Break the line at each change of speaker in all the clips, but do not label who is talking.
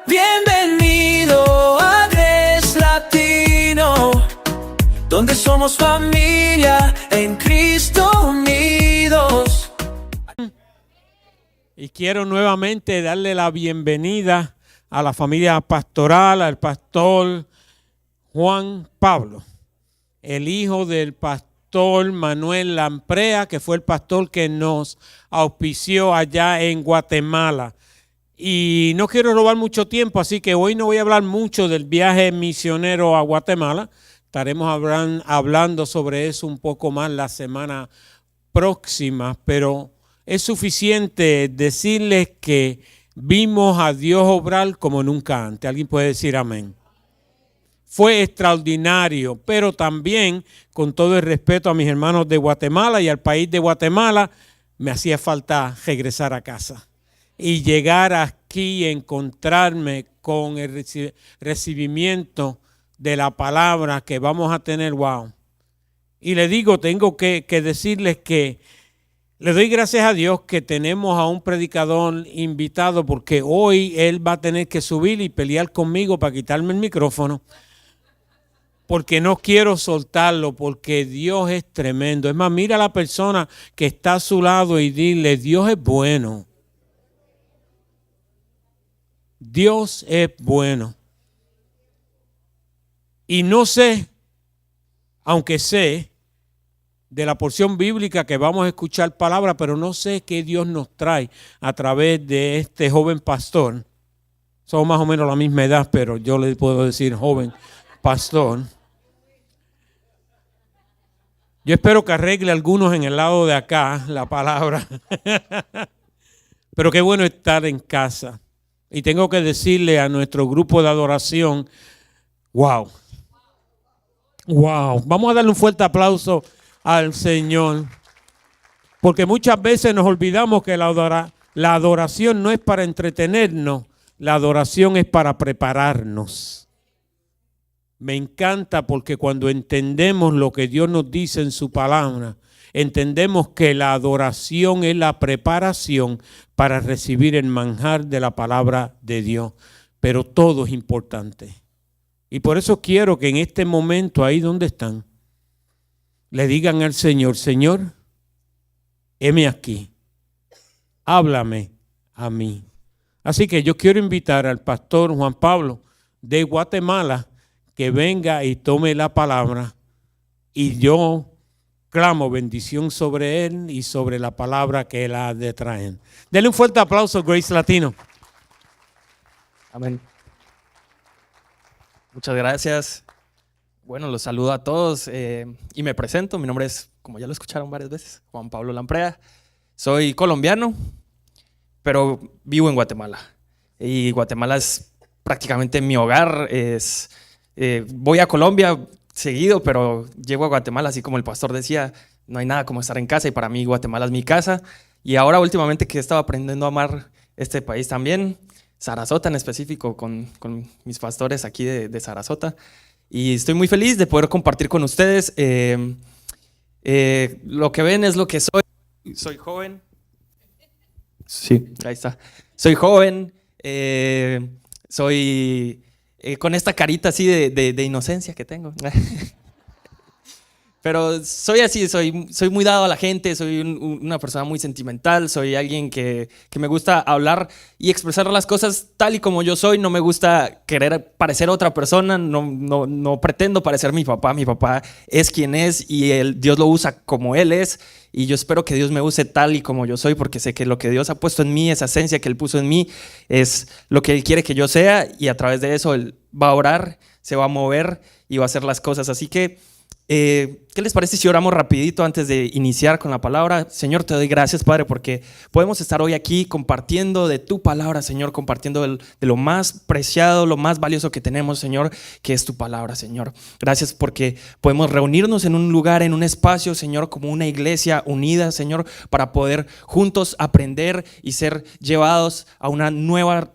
Bienvenido a Gres Latino, donde somos familia en Cristo unidos.
Y quiero nuevamente darle la bienvenida a la familia pastoral, al pastor Juan Pablo, el hijo del pastor Manuel Lamprea, que fue el pastor que nos auspició allá en Guatemala. Y no quiero robar mucho tiempo, así que hoy no voy a hablar mucho del viaje misionero a Guatemala. Estaremos hablando sobre eso un poco más la semana próxima, pero es suficiente decirles que vimos a Dios obrar como nunca antes. ¿Alguien puede decir amén? Fue extraordinario, pero también, con todo el respeto a mis hermanos de Guatemala y al país de Guatemala, me hacía falta regresar a casa y llegar aquí y encontrarme con el recibimiento de la palabra que vamos a tener. Wow. Y le digo, tengo que decirles que le doy gracias a Dios que tenemos a un predicador invitado, porque hoy él va a tener que subir y pelear conmigo para quitarme el micrófono, porque no quiero soltarlo, porque Dios es tremendo. Es más, mira a la persona que está a su lado y dile: Dios es bueno. Dios es bueno. Y no sé, aunque sé de la porción bíblica que vamos a escuchar palabra, pero no sé qué Dios nos trae a través de este joven pastor. Somos más o menos la misma edad, pero yo le puedo decir joven pastor. Yo espero que arregle algunos en el lado de acá la palabra. Pero qué bueno estar en casa. Y tengo que decirle a nuestro grupo de adoración, wow. Wow. Vamos a darle un fuerte aplauso al Señor. Porque muchas veces nos olvidamos que la adoración no es para entretenernos, la adoración es para prepararnos. Me encanta porque cuando entendemos lo que Dios nos dice en su palabra, entendemos que la adoración es la preparación para recibir el manjar de la palabra de Dios. Pero todo es importante. Y por eso quiero que en este momento, ahí donde están, le digan al Señor: Señor, heme aquí, háblame a mí. Así que yo quiero invitar al pastor Juan Pablo de Guatemala que venga y tome la palabra, y yo clamo bendición sobre él y sobre la palabra que él ha de traer. Denle un fuerte aplauso, Grace Latino.
Amén. Muchas gracias. Bueno, los saludo a todos y me presento. Mi nombre es, como ya lo escucharon varias veces, Juan Pablo Lamprea. Soy colombiano, pero vivo en Guatemala. Y Guatemala es prácticamente mi hogar. Voy a Colombia seguido, pero llego a Guatemala, así como el pastor decía, no hay nada como estar en casa, y para mí Guatemala es mi casa. Y ahora últimamente que he estado aprendiendo a amar este país también, Sarasota en específico, con mis pastores aquí de Sarasota. Y estoy muy feliz de poder compartir con ustedes. Lo que ven es lo que soy. Soy joven. Sí, ahí está. Soy joven. Soy con esta carita así de inocencia que tengo. Pero soy así, soy muy dado a la gente, soy una persona muy sentimental, soy alguien que me gusta hablar y expresar las cosas tal y como yo soy. No me gusta querer parecer otra persona, no pretendo parecer mi papá. Mi papá es quien es y Dios lo usa como Él es. Y yo espero que Dios me use tal y como yo soy, porque sé que lo que Dios ha puesto en mí, esa esencia que Él puso en mí, es lo que Él quiere que yo sea, y a través de eso Él va a orar, se va a mover y va a hacer las cosas. Así que ¿qué les parece si oramos rapidito antes de iniciar con la palabra? Señor, te doy gracias, Padre, porque podemos estar hoy aquí compartiendo de tu palabra, Señor, compartiendo de lo más preciado, lo más valioso que tenemos, Señor, que es tu palabra, Señor. Gracias porque podemos reunirnos en un lugar, en un espacio, Señor, como una iglesia unida, Señor, para poder juntos aprender y ser llevados a una nueva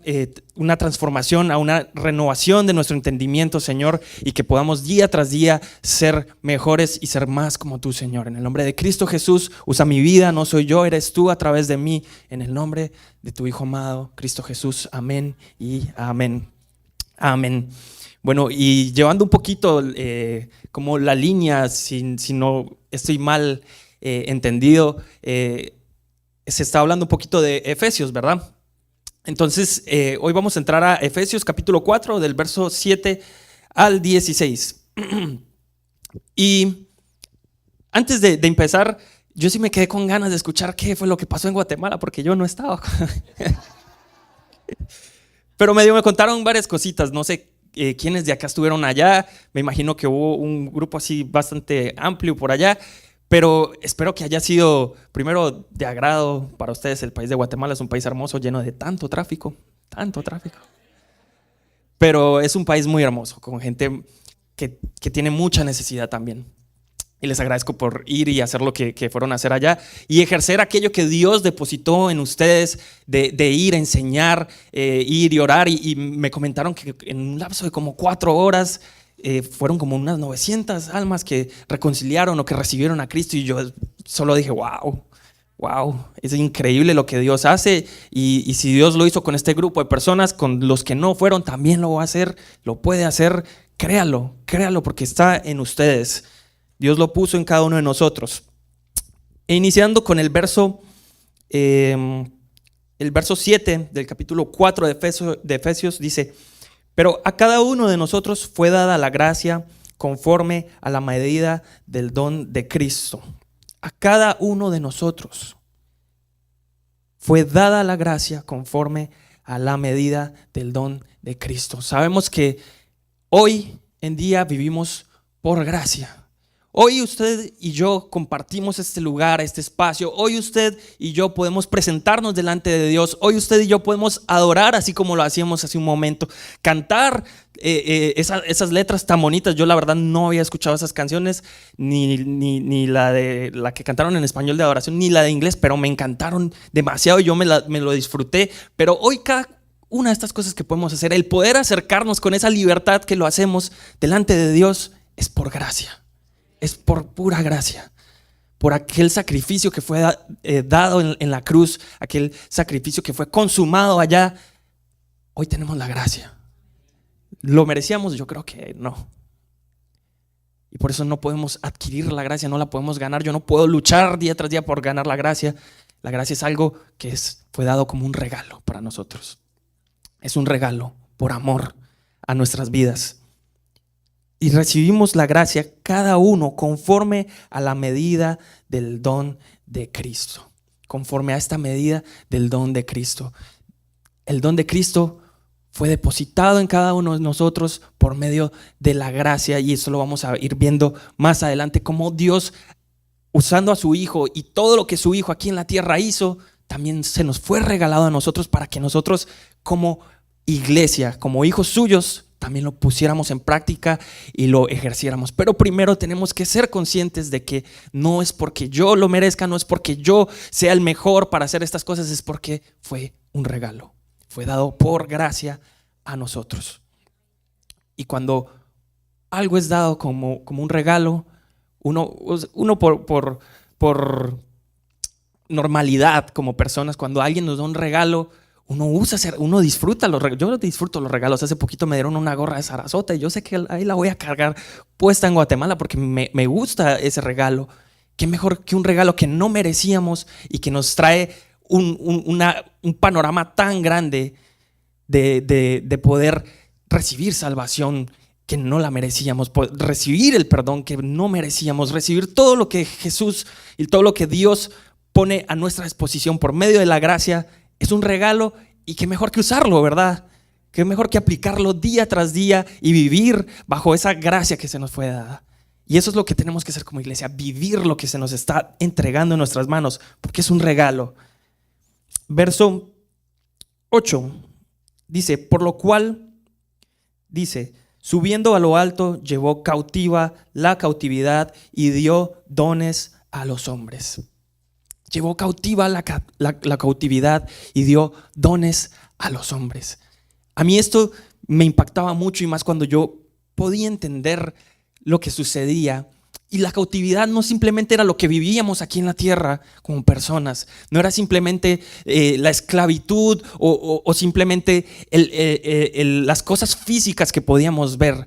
una transformación, a una renovación de nuestro entendimiento, Señor, y que podamos día tras día ser mejores y ser más como tú, Señor. En el nombre de Cristo Jesús, usa mi vida, no soy yo, eres tú a través de mí. En el nombre de tu Hijo amado, Cristo Jesús. Amén y amén. Amén. Bueno, y llevando un poquito como la línea, si no estoy mal entendido, se está hablando un poquito de Efesios, ¿verdad? Entonces, hoy vamos a entrar a Efesios capítulo 4, del verso 7 al 16. Y antes de empezar, yo sí me quedé con ganas de escuchar qué fue lo que pasó en Guatemala, porque yo no estaba. Pero me contaron varias cositas, no sé quiénes de acá estuvieron allá. Me imagino que hubo un grupo así bastante amplio por allá, pero espero que haya sido primero de agrado para ustedes. El país de Guatemala es un país hermoso, lleno de tanto tráfico, pero es un país muy hermoso, con gente que tiene mucha necesidad también. Y les agradezco por ir y hacer lo que fueron a hacer allá y ejercer aquello que Dios depositó en ustedes de ir a enseñar, ir y orar. Y me comentaron que en un lapso de como 4 horas fueron como unas 900 almas que reconciliaron o que recibieron a Cristo. Y yo solo dije, wow, es increíble lo que Dios hace. Y si Dios lo hizo con este grupo de personas, con los que no fueron, también lo va a hacer, lo puede hacer. Créalo porque está en ustedes. Dios lo puso en cada uno de nosotros. E iniciando con el verso 7 del capítulo 4 de Efesios, dice: pero a cada uno de nosotros fue dada la gracia conforme a la medida del don de Cristo. A cada uno de nosotros fue dada la gracia conforme a la medida del don de Cristo. Sabemos que hoy en día vivimos por gracia. Hoy usted y yo compartimos este lugar, este espacio. Hoy usted y yo podemos presentarnos delante de Dios. Hoy usted y yo podemos adorar así como lo hacíamos hace un momento. Cantar esas letras tan bonitas. Yo la verdad no había escuchado esas canciones, ni la que cantaron en español de adoración, ni la de inglés, pero me encantaron demasiado y yo me lo disfruté. Pero hoy cada una de estas cosas que podemos hacer, el poder acercarnos con esa libertad que lo hacemos delante de Dios, es por gracia. Es por pura gracia, por aquel sacrificio que fue dado en la cruz, aquel sacrificio que fue consumado allá. Hoy tenemos la gracia. ¿Lo merecíamos? Yo creo que no. Y por eso no podemos adquirir la gracia, no la podemos ganar. Yo no puedo luchar día tras día por ganar la gracia. La gracia es algo que fue dado como un regalo para nosotros. Es un regalo por amor a nuestras vidas. Y recibimos la gracia cada uno conforme a la medida del don de Cristo. Conforme a esta medida del don de Cristo. El don de Cristo fue depositado en cada uno de nosotros por medio de la gracia. Y eso lo vamos a ir viendo más adelante, cómo Dios, usando a su Hijo y todo lo que su Hijo aquí en la tierra hizo, también se nos fue regalado a nosotros para que nosotros como iglesia, como hijos suyos, también lo pusiéramos en práctica y lo ejerciéramos. Pero primero tenemos que ser conscientes de que no es porque yo lo merezca, no es porque yo sea el mejor para hacer estas cosas, es porque fue un regalo, fue dado por gracia a nosotros. Y cuando algo es dado como un regalo, uno por normalidad como personas, cuando alguien nos da un regalo, uno disfruta los regalos. Yo disfruto los regalos. Hace poquito me dieron una gorra de Sarasota y yo sé que ahí la voy a cargar puesta en Guatemala porque me gusta ese regalo. Qué mejor que un regalo que no merecíamos y que nos trae un panorama tan grande de poder recibir salvación que no la merecíamos, recibir el perdón que no merecíamos, recibir todo lo que Jesús y todo lo que Dios pone a nuestra disposición por medio de la gracia. Es un regalo y qué mejor que usarlo, ¿verdad? Qué mejor que aplicarlo día tras día y vivir bajo esa gracia que se nos fue dada. Y eso es lo que tenemos que hacer como iglesia, vivir lo que se nos está entregando en nuestras manos, porque es un regalo. Verso 8 dice: por lo cual, dice, subiendo a lo alto, llevó cautiva la cautividad y dio dones a los hombres. Llevó cautiva la cautividad y dio dones a los hombres. A mí esto me impactaba mucho y más cuando yo podía entender lo que sucedía Y la cautividad no simplemente era lo que vivíamos aquí en la tierra como personas, no era simplemente la esclavitud o simplemente las cosas físicas que podíamos ver.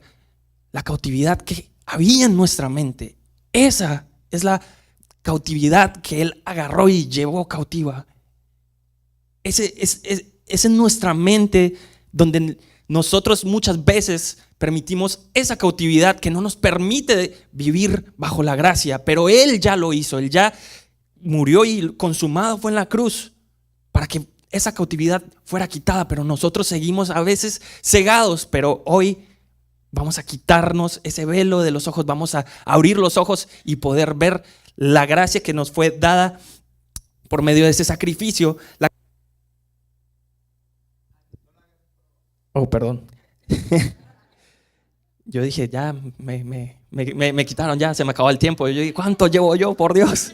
La cautividad que había en nuestra mente, esa es la cautividad que Él agarró y llevó cautiva. Es en nuestra mente donde nosotros muchas veces permitimos esa cautividad que no nos permite vivir bajo la gracia, pero Él ya lo hizo, Él ya murió y consumado fue en la cruz para que esa cautividad fuera quitada, pero nosotros seguimos a veces cegados. Pero hoy vamos a quitarnos ese velo de los ojos, vamos a abrir los ojos y poder ver la gracia que nos fue dada por medio de ese sacrificio. Oh, perdón. Yo dije, ya me quitaron, ya se me acabó el tiempo. Yo dije, ¿cuánto llevo yo, por Dios?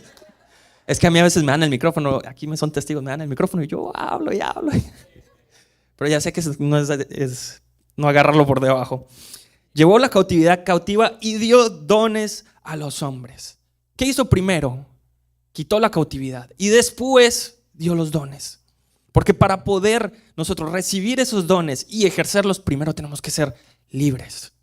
Es que a mí a veces me dan el micrófono, aquí me son testigos, me dan el micrófono y yo hablo y hablo. Pero ya sé que no es no agarrarlo por debajo. Llevó la cautividad cautiva y dio dones a los hombres. ¿Qué hizo primero? Quitó la cautividad y después dio los dones. Porque para poder nosotros recibir esos dones y ejercerlos, primero tenemos que ser libres.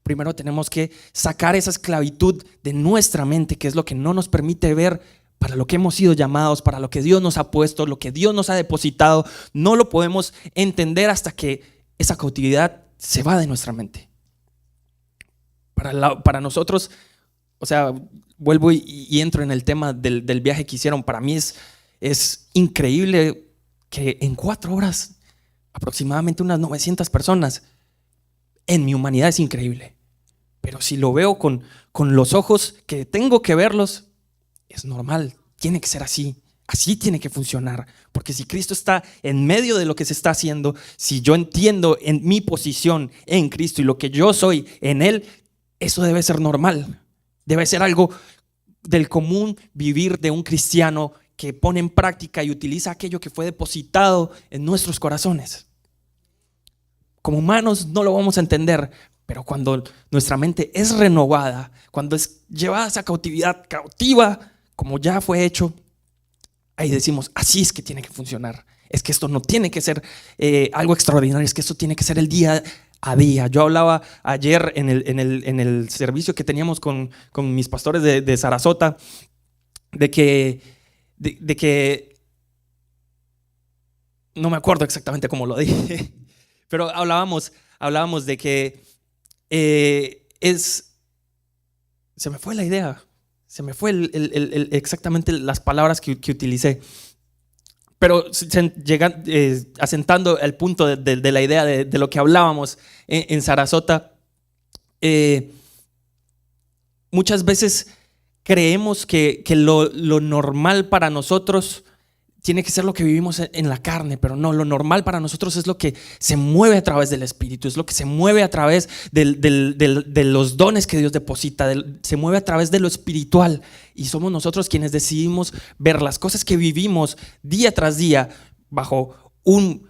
Primero tenemos que sacar esa esclavitud de nuestra mente, que es lo que no nos permite ver para lo que hemos sido llamados, para lo que Dios nos ha puesto, lo que Dios nos ha depositado. No lo podemos entender hasta que esa cautividad se va de nuestra mente. Para nosotros, o sea, vuelvo y entro en el tema del viaje que hicieron. Para mí es increíble que en 4 horas, aproximadamente unas 900 personas, en mi humanidad es increíble. Pero si lo veo con los ojos que tengo que verlos, es normal, tiene que ser así. Así tiene que funcionar, porque si Cristo está en medio de lo que se está haciendo, si yo entiendo en mi posición en Cristo y lo que yo soy en Él, eso debe ser normal. Debe ser algo del común vivir de un cristiano que pone en práctica y utiliza aquello que fue depositado en nuestros corazones. Como humanos no lo vamos a entender, pero cuando nuestra mente es renovada, cuando es llevada a esa cautividad cautiva, como ya fue hecho, ahí decimos, así es que tiene que funcionar. Es que esto no tiene que ser algo extraordinario, es que esto tiene que ser el día a día. Yo hablaba ayer en el servicio que teníamos con mis pastores de Sarasota, de que no me acuerdo exactamente cómo lo dije, pero hablábamos de que se me fue la idea. Se me fue exactamente las palabras que utilicé. Pero asentando el punto de la idea de lo que hablábamos en Sarasota, muchas veces creemos que lo normal para nosotros tiene que ser lo que vivimos en la carne, pero no, lo normal para nosotros es lo que se mueve a través del Espíritu, es lo que se mueve a través de los dones que Dios deposita, se mueve a través de lo espiritual, y somos nosotros quienes decidimos ver las cosas que vivimos día tras día bajo un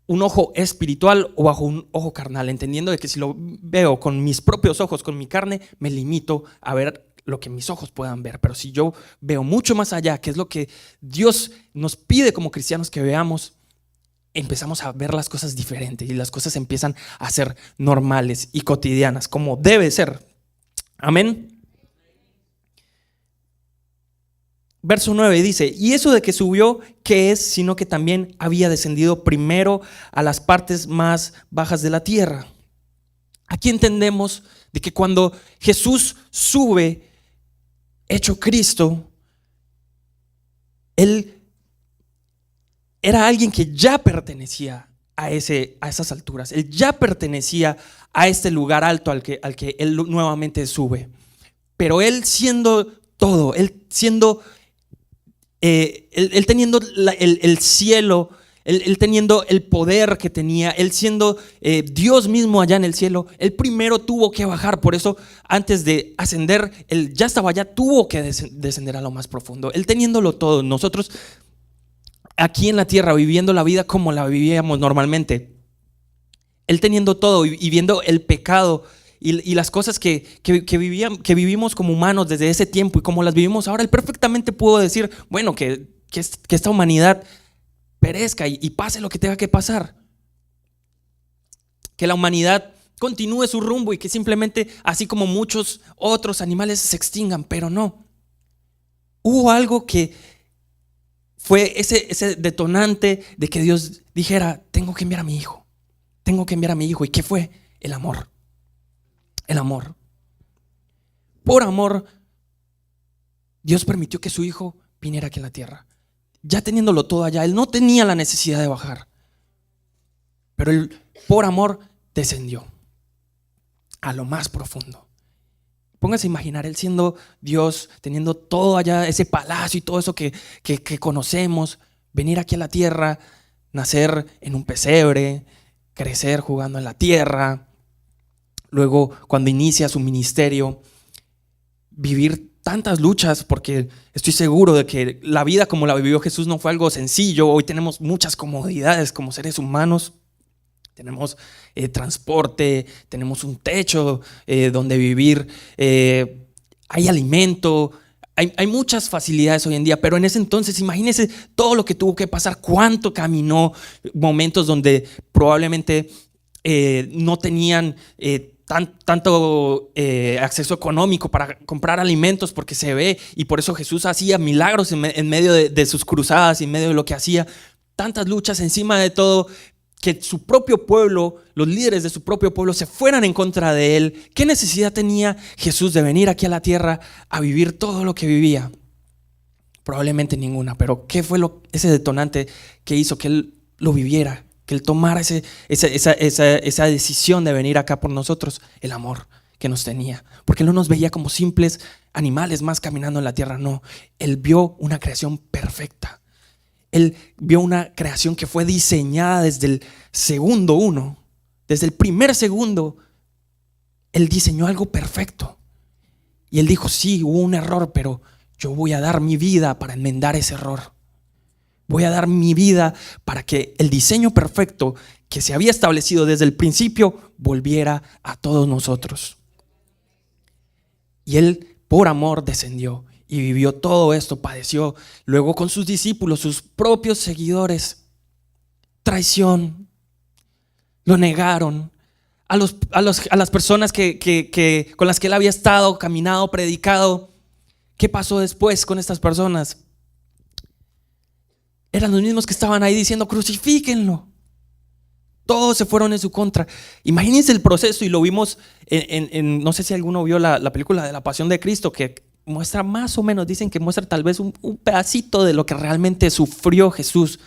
ojo espiritual o bajo un ojo carnal, entendiendo de que si lo veo con mis propios ojos, con mi carne, me limito a ver lo que mis ojos puedan ver. Pero si yo veo mucho más allá, que es lo que Dios nos pide como cristianos que veamos, empezamos a ver las cosas diferentes y las cosas empiezan a ser normales y cotidianas, como debe ser. Amén. Verso 9 dice: y eso de que subió, ¿qué es? Sino que también había descendido primero a las partes más bajas de la tierra. Aquí entendemos de que cuando Jesús sube, hecho Cristo, Él era alguien que ya pertenecía a esas alturas. Él ya pertenecía a este lugar alto al que Él nuevamente sube. Pero Él siendo todo, Él siendo él teniendo el cielo, él teniendo el poder que tenía, Él siendo Dios mismo allá en el cielo, Él primero tuvo que bajar. Por eso antes de ascender, Él ya estaba allá, tuvo que descender a lo más profundo. Él teniéndolo todo, nosotros aquí en la tierra viviendo la vida como la vivíamos normalmente, Él teniendo todo y viendo el pecado y las cosas que vivimos como humanos desde ese tiempo y como las vivimos ahora, Él perfectamente pudo decir, bueno, que esta humanidad perezca y pase lo que tenga que pasar. Que la humanidad continúe su rumbo y que simplemente, así como muchos otros animales, se extingan, pero no. Hubo algo que fue ese detonante de que Dios dijera, tengo que enviar a mi hijo. Tengo que enviar a mi hijo. ¿Y qué fue? El amor. El amor. Por amor, Dios permitió que su hijo viniera aquí a la tierra. Ya teniéndolo todo allá, Él no tenía la necesidad de bajar. Pero Él, por amor, descendió a lo más profundo. Póngase a imaginar Él siendo Dios, teniendo todo allá, ese palacio y todo eso que conocemos, venir aquí a la tierra, nacer en un pesebre, crecer jugando en la tierra, luego cuando inicia su ministerio, vivir tantas luchas, porque estoy seguro de que la vida como la vivió Jesús no fue algo sencillo. Hoy tenemos muchas comodidades como seres humanos. Tenemos transporte, tenemos un techo donde vivir, hay alimento, hay muchas facilidades hoy en día, pero en ese entonces imagínense todo lo que tuvo que pasar, cuánto caminó, momentos donde probablemente no tenían tanto acceso económico para comprar alimentos, porque se ve, y por eso Jesús hacía milagros en medio de sus cruzadas y en medio de lo que hacía, tantas luchas encima de todo, que su propio pueblo, los líderes de su propio pueblo se fueran en contra de él. ¿Qué necesidad tenía Jesús de venir aquí a la tierra a vivir todo lo que vivía? Probablemente ninguna, pero ¿qué fue ese detonante que hizo que él lo viviera? Que él tomara esa decisión de venir acá por nosotros. El amor que nos tenía, porque él no nos veía como simples animales más caminando en la tierra, no. Él vio una creación perfecta. Él vio una creación que fue diseñada desde el segundo uno, desde el primer segundo. Él diseñó algo perfecto. Y él dijo, sí, hubo un error, pero yo voy a dar mi vida para enmendar ese error. Voy a dar mi vida para que el diseño perfecto que se había establecido desde el principio volviera a todos nosotros. Y él, por amor, descendió y vivió todo esto, padeció. Luego con sus discípulos, sus propios seguidores, traición, lo negaron. A las personas con las que él había estado, caminado, predicado. ¿Qué pasó después con estas personas? Eran los mismos que estaban ahí diciendo, crucifíquenlo. Todos se fueron en su contra. Imagínense el proceso, y lo vimos no sé si alguno vio la película de la Pasión de Cristo, que muestra más o menos, dicen que muestra tal vez un pedacito de lo que realmente sufrió Jesús.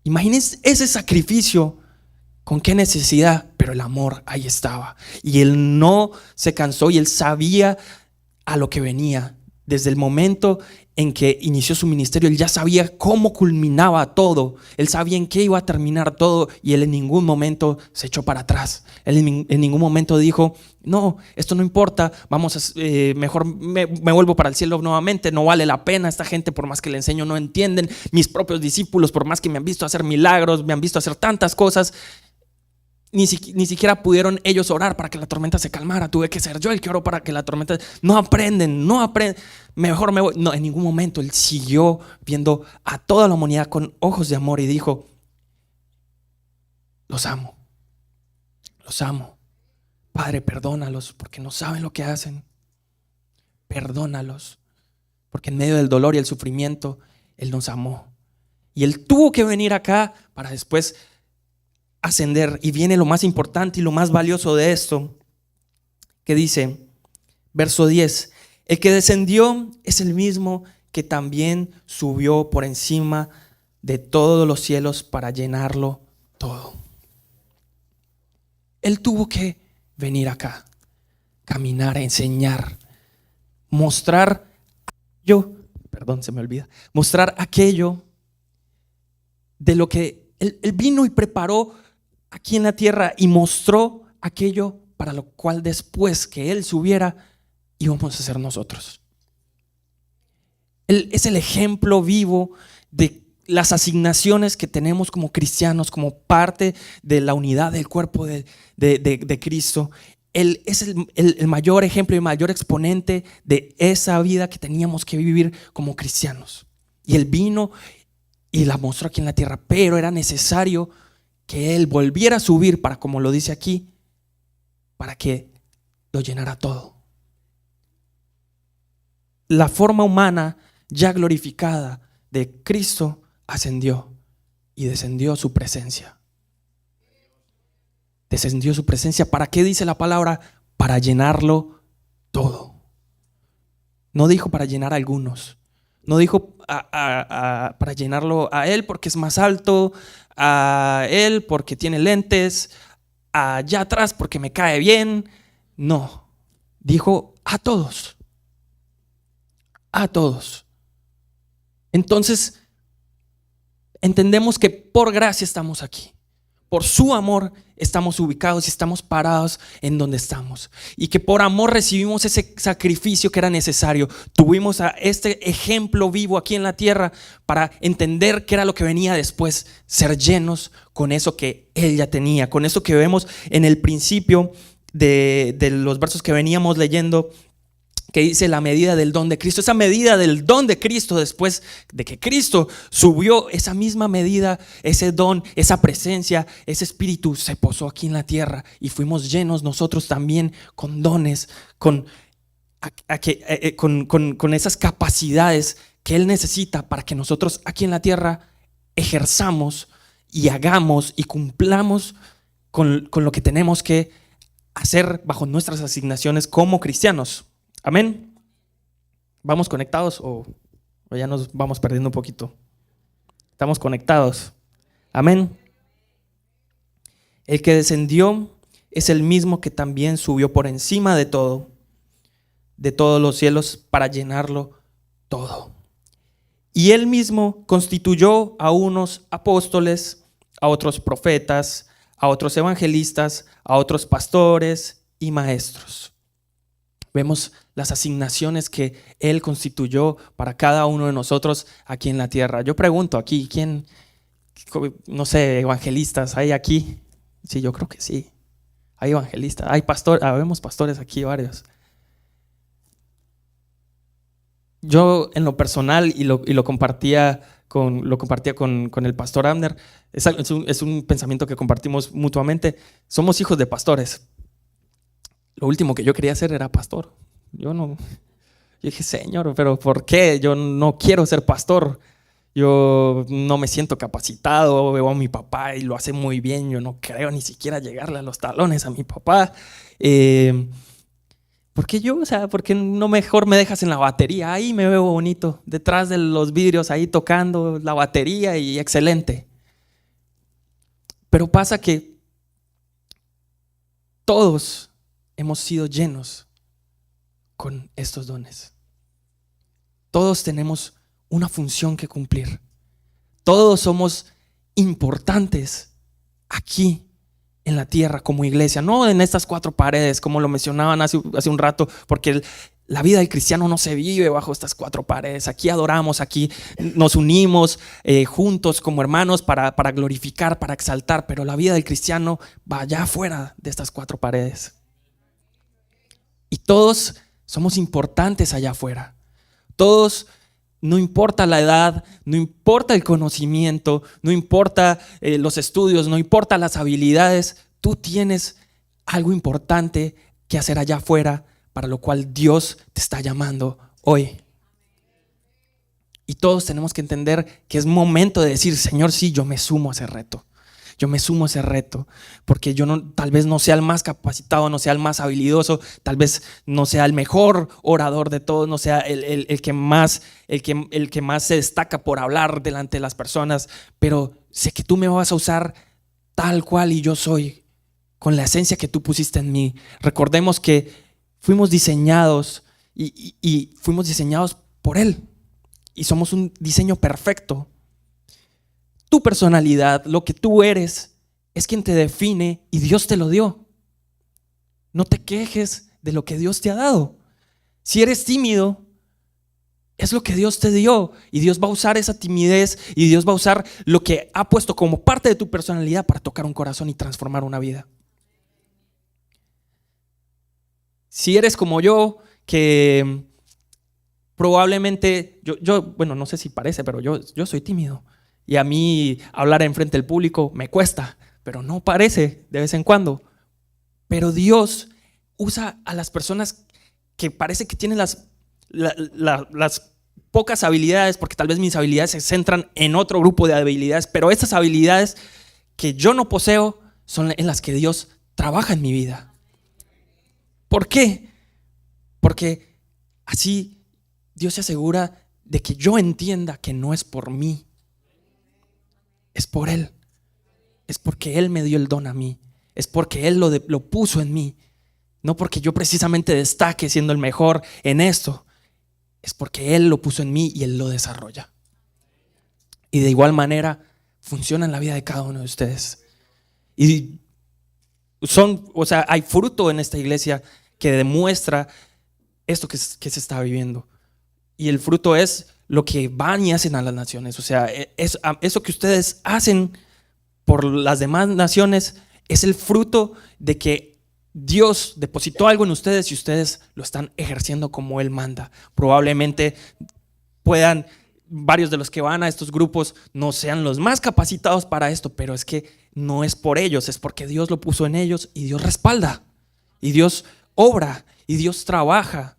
Imagínense ese sacrificio, con qué necesidad, pero el amor ahí estaba. Y él no se cansó, y él sabía a lo que venía. Desde el momento en que inició su ministerio, él ya sabía cómo culminaba todo. Él sabía en qué iba a terminar todo, y él en ningún momento se echó para atrás. Él en ningún momento dijo, no, esto no importa, mejor me vuelvo para el cielo nuevamente, no vale la pena, esta gente por más que le enseño no entienden, mis propios discípulos por más que me han visto hacer milagros, me han visto hacer tantas cosas, ni siquiera pudieron ellos orar para que la tormenta se calmara. Tuve que ser yo el que oró para que la tormenta. No aprenden. Mejor me voy. No, en ningún momento él siguió viendo a toda la humanidad con ojos de amor y dijo, los amo. Padre, perdónalos porque no saben lo que hacen. Perdónalos porque en medio del dolor y el sufrimiento él nos amó. Y él tuvo que venir acá para después ascender. Y viene lo más importante y lo más valioso de esto, que dice, verso 10, el que descendió es el mismo que también subió por encima de todos los cielos para llenarlo todo. Él tuvo que venir acá, caminar, enseñar, mostrar aquello de lo que él vino y preparó aquí en la tierra, y mostró aquello para lo cual después que él subiera íbamos a ser nosotros. Él es el ejemplo vivo de las asignaciones que tenemos como cristianos, como parte de la unidad del cuerpo de Cristo. Él es el mayor ejemplo y el mayor exponente de esa vida que teníamos que vivir como cristianos. Y Él vino y la mostró aquí en la tierra, pero era necesario que Él volviera a subir para, como lo dice aquí, para que lo llenara todo. La forma humana ya glorificada de Cristo ascendió y descendió su presencia. Descendió su presencia. ¿Para qué dice la palabra? Para llenarlo todo. No dijo para llenar a algunos. No dijo para llenarlo a Él porque es más alto, a Él porque tiene lentes, allá atrás porque me cae bien. No. Dijo a todos. A todos. Entonces, entendemos que por gracia estamos aquí. Por su amor estamos ubicados y estamos parados en donde estamos. Y que por amor recibimos ese sacrificio que era necesario. Tuvimos a este ejemplo vivo aquí en la tierra para entender qué era lo que venía después. Ser llenos con eso que Él ya tenía. Con eso que vemos en el principio de los versos que veníamos leyendo, que dice la medida del don de Cristo. Esa medida del don de Cristo, después de que Cristo subió, esa misma medida, ese don, esa presencia, ese espíritu se posó aquí en la tierra y fuimos llenos nosotros también con dones, con esas capacidades que Él necesita para que nosotros aquí en la tierra ejerzamos y hagamos y cumplamos con lo que tenemos que hacer bajo nuestras asignaciones como cristianos. Amén. ¿Vamos conectados o ya nos vamos perdiendo un poquito? Estamos conectados. Amén. El que descendió es el mismo que también subió por encima de todos los cielos para llenarlo todo. Y Él mismo constituyó a unos apóstoles, a otros profetas, a otros evangelistas, a otros pastores y maestros. Vemos las asignaciones que Él constituyó para cada uno de nosotros aquí en la tierra. Yo pregunto aquí, ¿quién, no sé, evangelistas hay aquí? Sí, yo creo que sí. Hay evangelistas, hay pastores, vemos pastores aquí varios. Yo en lo personal y lo compartía con el pastor Abner, es un pensamiento que compartimos mutuamente. Somos hijos de pastores. Lo último que yo quería hacer era pastor. Yo dije, Señor, pero ¿por qué? Yo no quiero ser pastor. Yo no me siento capacitado. Veo a mi papá y lo hace muy bien. Yo no creo ni siquiera llegarle a los talones a mi papá. ¿Por qué yo? O sea, ¿por qué no mejor me dejas en la batería? Ahí me veo bonito, detrás de los vidrios, ahí tocando la batería y excelente. Pero pasa que todos hemos sido llenos con estos dones. Todos tenemos una función que cumplir. Todos somos importantes aquí en la tierra como iglesia, no en estas cuatro paredes como lo mencionaban hace un rato, porque la vida del cristiano no se vive bajo estas cuatro paredes. Aquí adoramos, aquí nos unimos juntos como hermanos para glorificar, para exaltar, pero la vida del cristiano va allá afuera de estas cuatro paredes. Y todos somos importantes allá afuera. Todos, no importa la edad, no importa el conocimiento, no importa los estudios, no importa las habilidades, tú tienes algo importante que hacer allá afuera para lo cual Dios te está llamando hoy. Y todos tenemos que entender que es momento de decir, Señor, sí, yo me sumo a ese reto. Yo me sumo a ese reto porque yo tal vez no sea el más capacitado, no sea el más habilidoso, tal vez no sea el mejor orador de todos, no sea el que más se destaca por hablar delante de las personas, pero sé que tú me vas a usar tal cual y yo soy, con la esencia que tú pusiste en mí. Recordemos que fuimos diseñados y fuimos diseñados por Él y somos un diseño perfecto. Tu personalidad, lo que tú eres, es quien te define y Dios te lo dio. No te quejes de lo que Dios te ha dado. Si eres tímido, es lo que Dios te dio y Dios va a usar esa timidez y Dios va a usar lo que ha puesto como parte de tu personalidad para tocar un corazón y transformar una vida. Si eres como yo, que probablemente, bueno, no sé si parece, pero yo soy tímido. Y a mí hablar enfrente del público me cuesta, pero no parece de vez en cuando. Pero Dios usa a las personas que parece que tienen las pocas habilidades, porque tal vez mis habilidades se centran en otro grupo de habilidades, pero estas habilidades que yo no poseo son en las que Dios trabaja en mi vida. ¿Por qué? Porque así Dios se asegura de que yo entienda que no es por mí, es por Él. Es porque Él me dio el don a mí. Es porque Él lo puso en mí. No porque yo precisamente destaque siendo el mejor en esto. Es porque Él lo puso en mí y Él lo desarrolla. Y de igual manera funciona en la vida de cada uno de ustedes. Y hay fruto en esta iglesia que demuestra esto que se está viviendo. Y el fruto es lo que van y hacen a las naciones. O sea, eso que ustedes hacen por las demás naciones es el fruto de que Dios depositó algo en ustedes y ustedes lo están ejerciendo como Él manda. Probablemente varios de los que van a estos grupos no sean los más capacitados para esto, pero es que no es por ellos, es porque Dios lo puso en ellos y Dios respalda, y Dios obra, y Dios trabaja.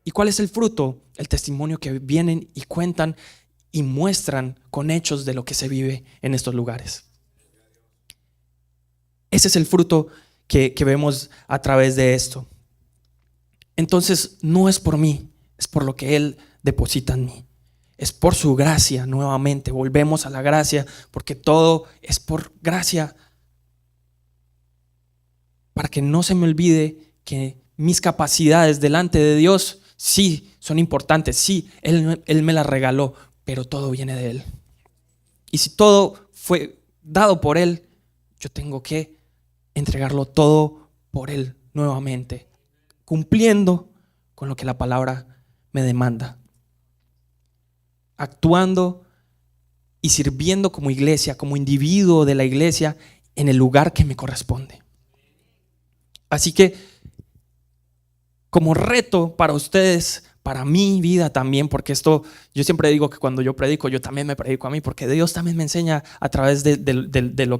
¿Y cuál es el fruto? El testimonio que vienen y cuentan y muestran con hechos de lo que se vive en estos lugares. Ese es el fruto que vemos a través de esto. Entonces no es por mí, es por lo que Él deposita en mí. Es por su gracia. Nuevamente volvemos a la gracia, porque todo es por gracia. Para que no se me olvide que mis capacidades delante de Dios sí son importantes, sí, Él me las regaló, pero todo viene de Él. Y si todo fue dado por Él, yo tengo que entregarlo todo por Él nuevamente, cumpliendo con lo que la palabra me demanda, actuando y sirviendo como iglesia, como individuo de la iglesia en el lugar que me corresponde. Así que como reto para ustedes, para mi vida también, porque esto, yo siempre digo que cuando yo predico, yo también me predico a mí, porque Dios también me enseña a través de lo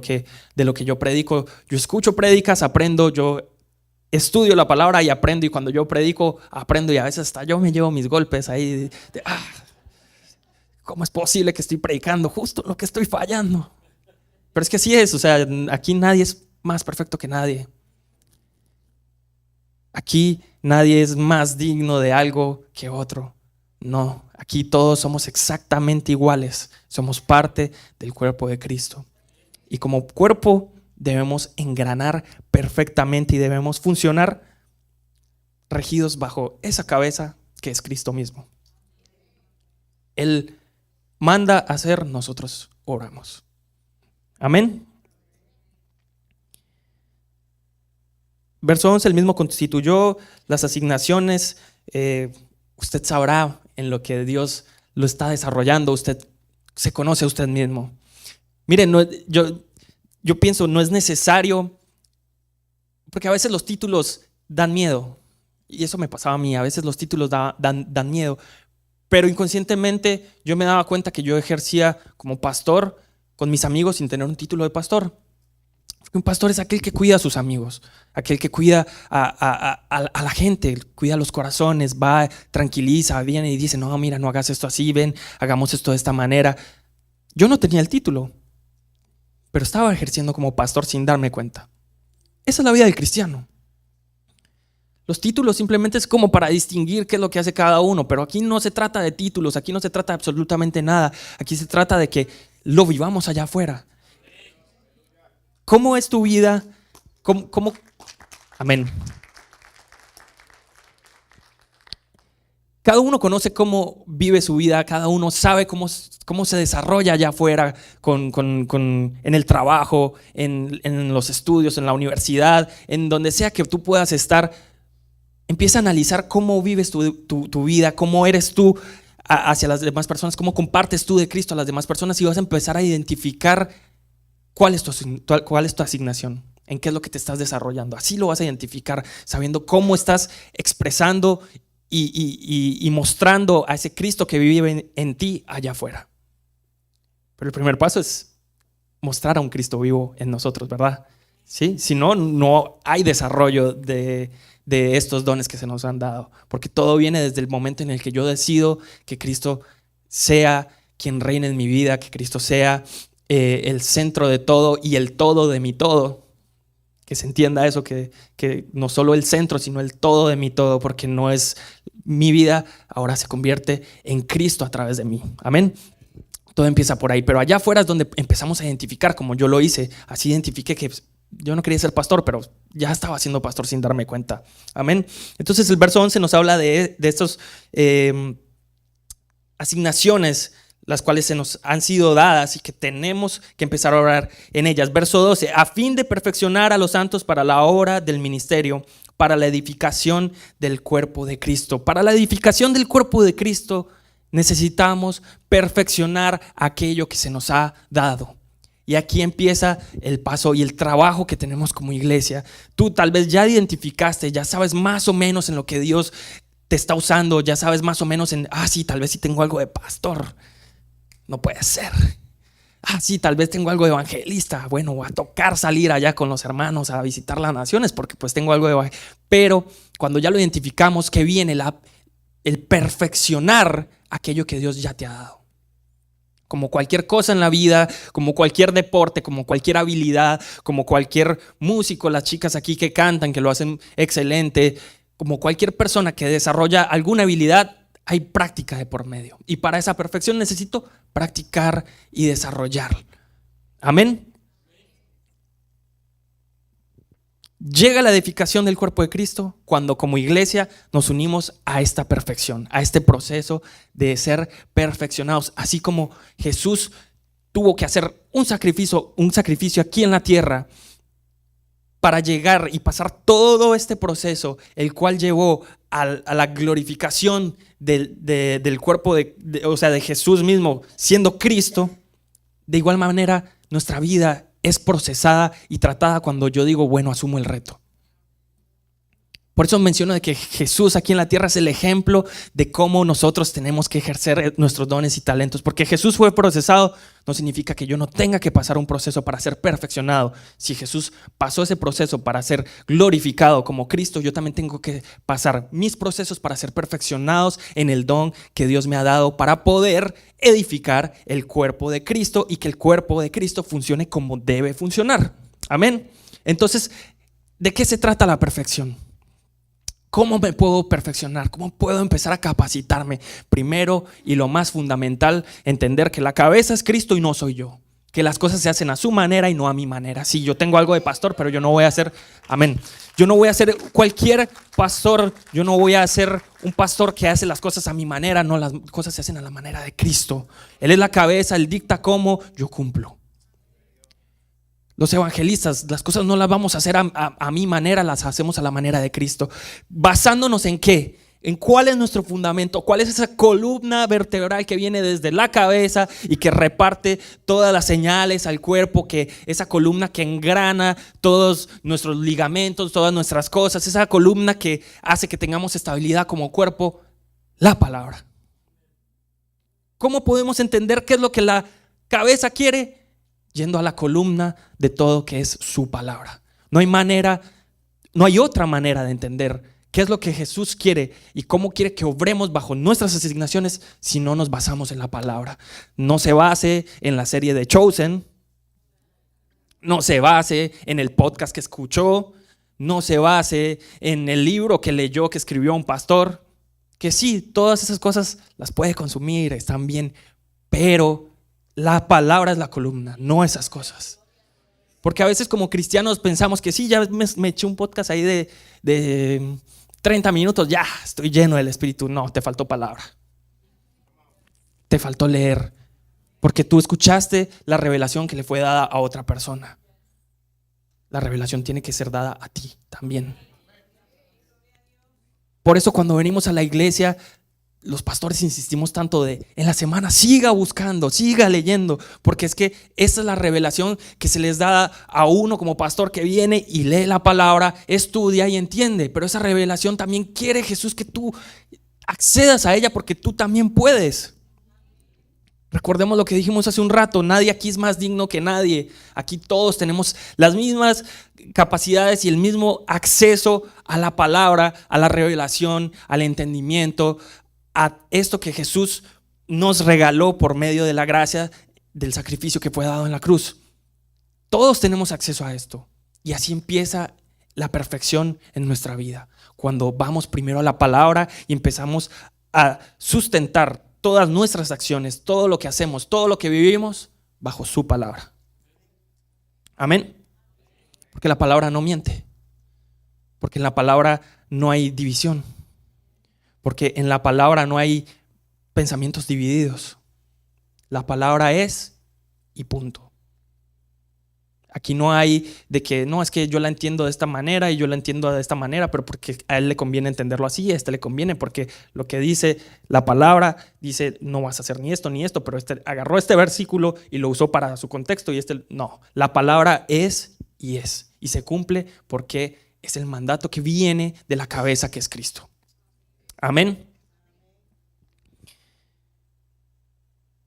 que yo predico. Yo escucho prédicas, aprendo, yo estudio la palabra y aprendo, y cuando yo predico, aprendo, y a veces hasta yo me llevo mis golpes ahí ¿cómo es posible que estoy predicando justo lo que estoy fallando? Pero es que así es, o sea, aquí nadie es más perfecto que nadie. Aquí nadie es más digno de algo que otro. No, aquí todos somos exactamente iguales. Somos parte del cuerpo de Cristo. Y como cuerpo debemos engranar perfectamente y debemos funcionar regidos bajo esa cabeza que es Cristo mismo. Él manda hacer, nosotros oramos. Amén. Verso 11, el mismo constituyó las asignaciones. Usted sabrá en lo que Dios lo está desarrollando. Usted se conoce a usted mismo. Miren, yo pienso, no es necesario, porque a veces los títulos dan miedo. Y eso me pasaba a mí, a veces los títulos dan miedo. Pero inconscientemente yo me daba cuenta que yo ejercía como pastor con mis amigos sin tener un título de pastor. Porque un pastor es aquel que cuida a sus amigos, aquel que cuida a la gente, cuida los corazones, va, tranquiliza, viene y dice, no, mira, no hagas esto así, ven, hagamos esto de esta manera. Yo no tenía el título, pero estaba ejerciendo como pastor sin darme cuenta. Esa es la vida del cristiano. Los títulos simplemente es como para distinguir qué es lo que hace cada uno, pero aquí no se trata de títulos, aquí no se trata de absolutamente nada, aquí se trata de que lo vivamos allá afuera. ¿Cómo es tu vida? ¿Cómo? Amén. Cada uno conoce cómo vive su vida, cada uno sabe cómo se desarrolla allá afuera en el trabajo, en los estudios, en la universidad, en donde sea que tú puedas estar. Empieza a analizar cómo vives tu vida, cómo eres tú hacia las demás personas, cómo compartes tú de Cristo a las demás personas, y vas a empezar a identificar cuál es tu asignación en qué es lo que te estás desarrollando. Así lo vas a identificar, sabiendo cómo estás expresando y mostrando a ese Cristo que vive en ti allá afuera. Pero el primer paso es mostrar a un Cristo vivo en nosotros, ¿verdad? ¿Sí? Si no, no hay desarrollo de estos dones que se nos han dado, porque todo viene desde el momento en el que yo decido que Cristo sea quien reine en mi vida, que Cristo sea el centro de todo y el todo de mi todo. Que se entienda eso, que no solo el centro, sino el todo de mi todo, porque no es mi vida, ahora se convierte en Cristo a través de mí. Amén. Todo empieza por ahí, pero allá afuera es donde empezamos a identificar, como yo lo hice. Así identifiqué que yo no quería ser pastor, pero ya estaba siendo pastor sin darme cuenta. Amén. Entonces el verso 11 nos habla de estas asignaciones, las cuales se nos han sido dadas y que tenemos que empezar a orar en ellas. Verso 12, a fin de perfeccionar a los santos para la obra del ministerio, para la edificación del cuerpo de Cristo. Para la edificación del cuerpo de Cristo necesitamos perfeccionar aquello que se nos ha dado. Y aquí empieza el paso y el trabajo que tenemos como iglesia. Tú tal vez ya identificaste, ya sabes más o menos en lo que Dios te está usando, ya sabes más o menos en, sí, tal vez sí tengo algo de pastor. No puede ser. Sí, tal vez tengo algo de evangelista. Bueno, voy a tocar salir allá con los hermanos a visitar las naciones porque pues tengo algo de evangelista. Pero cuando ya lo identificamos, que viene el perfeccionar aquello que Dios ya te ha dado. Como cualquier cosa en la vida, como cualquier deporte, como cualquier habilidad, como cualquier músico, las chicas aquí que cantan, que lo hacen excelente, como cualquier persona que desarrolla alguna habilidad, hay práctica de por medio. Y para esa perfección necesito practicar y desarrollar. Amén. Llega la edificación del cuerpo de Cristo cuando como iglesia nos unimos a esta perfección, a este proceso de ser perfeccionados. Así como Jesús tuvo que hacer un sacrificio aquí en la tierra para llegar y pasar todo este proceso, el cual llevó a la glorificación del cuerpo de Jesús mismo siendo Cristo. De igual manera nuestra vida es procesada y tratada cuando yo digo, bueno, asumo el reto. Por eso menciono de que Jesús aquí en la tierra es el ejemplo de cómo nosotros tenemos que ejercer nuestros dones y talentos. Porque Jesús fue procesado no significa que yo no tenga que pasar un proceso para ser perfeccionado. Si Jesús pasó ese proceso para ser glorificado como Cristo, yo también tengo que pasar mis procesos para ser perfeccionados en el don que Dios me ha dado para poder edificar el cuerpo de Cristo y que el cuerpo de Cristo funcione como debe funcionar. Amén. Entonces, ¿de qué se trata la perfección? ¿Cómo me puedo perfeccionar? ¿Cómo puedo empezar a capacitarme? Primero y lo más fundamental, entender que la cabeza es Cristo y no soy yo. Que las cosas se hacen a su manera y no a mi manera. Sí, yo tengo algo de pastor, pero yo no voy a ser, amén. Yo no voy a ser cualquier pastor. Yo no voy a ser un pastor que hace las cosas a mi manera. No, las cosas se hacen a la manera de Cristo. Él es la cabeza, Él dicta cómo, yo cumplo. Los evangelistas, las cosas no las vamos a hacer a mi manera, las hacemos a la manera de Cristo. ¿Basándonos en qué? ¿En cuál es nuestro fundamento? ¿Cuál es esa columna vertebral que viene desde la cabeza y que reparte todas las señales al cuerpo? Que esa columna que engrana todos nuestros ligamentos, todas nuestras cosas, esa columna que hace que tengamos estabilidad como cuerpo, la palabra. ¿Cómo podemos entender qué es lo que la cabeza quiere? Yendo a la columna de todo que es su palabra. No hay otra manera de entender qué es lo que Jesús quiere y cómo quiere que obremos bajo nuestras asignaciones si no nos basamos en la palabra. No se base en la serie de Chosen, no se base en el podcast que escuchó, no se base en el libro que leyó, que escribió un pastor, que sí, todas esas cosas las puede consumir, están bien, pero la palabra es la columna, no esas cosas. Porque a veces como cristianos pensamos que sí, ya me eché un podcast ahí de 30 minutos, ya estoy lleno del Espíritu. No, te faltó palabra. Te faltó leer. Porque tú escuchaste la revelación que le fue dada a otra persona. La revelación tiene que ser dada a ti también. Por eso cuando venimos a la iglesia los pastores insistimos tanto de en la semana siga buscando, siga leyendo, porque es que esa es la revelación que se les da a uno como pastor que viene y lee la palabra, estudia y entiende. Pero esa revelación también quiere Jesús que tú accedas a ella, porque tú también puedes. Recordemos lo que dijimos hace un rato: nadie aquí es más digno que nadie. Aquí todos tenemos las mismas capacidades y el mismo acceso a la palabra, a la revelación, al entendimiento, a esto que Jesús nos regaló por medio de la gracia del sacrificio que fue dado en la cruz. Todos tenemos acceso a esto, y así empieza la perfección en nuestra vida, cuando vamos primero a la palabra y empezamos a sustentar todas nuestras acciones, todo lo que hacemos, todo lo que vivimos bajo su palabra. Amén. Porque la palabra no miente, porque en la palabra no hay división, porque en la palabra no hay pensamientos divididos. La palabra es y punto. Aquí no hay de que no, es que yo la entiendo de esta manera y yo la entiendo de esta manera, pero porque a él le conviene entenderlo así, a este le conviene porque lo que dice la palabra dice no vas a hacer ni esto, pero este agarró este versículo y lo usó para su contexto, y no. La palabra es y se cumple porque es el mandato que viene de la cabeza, que es Cristo. Amén.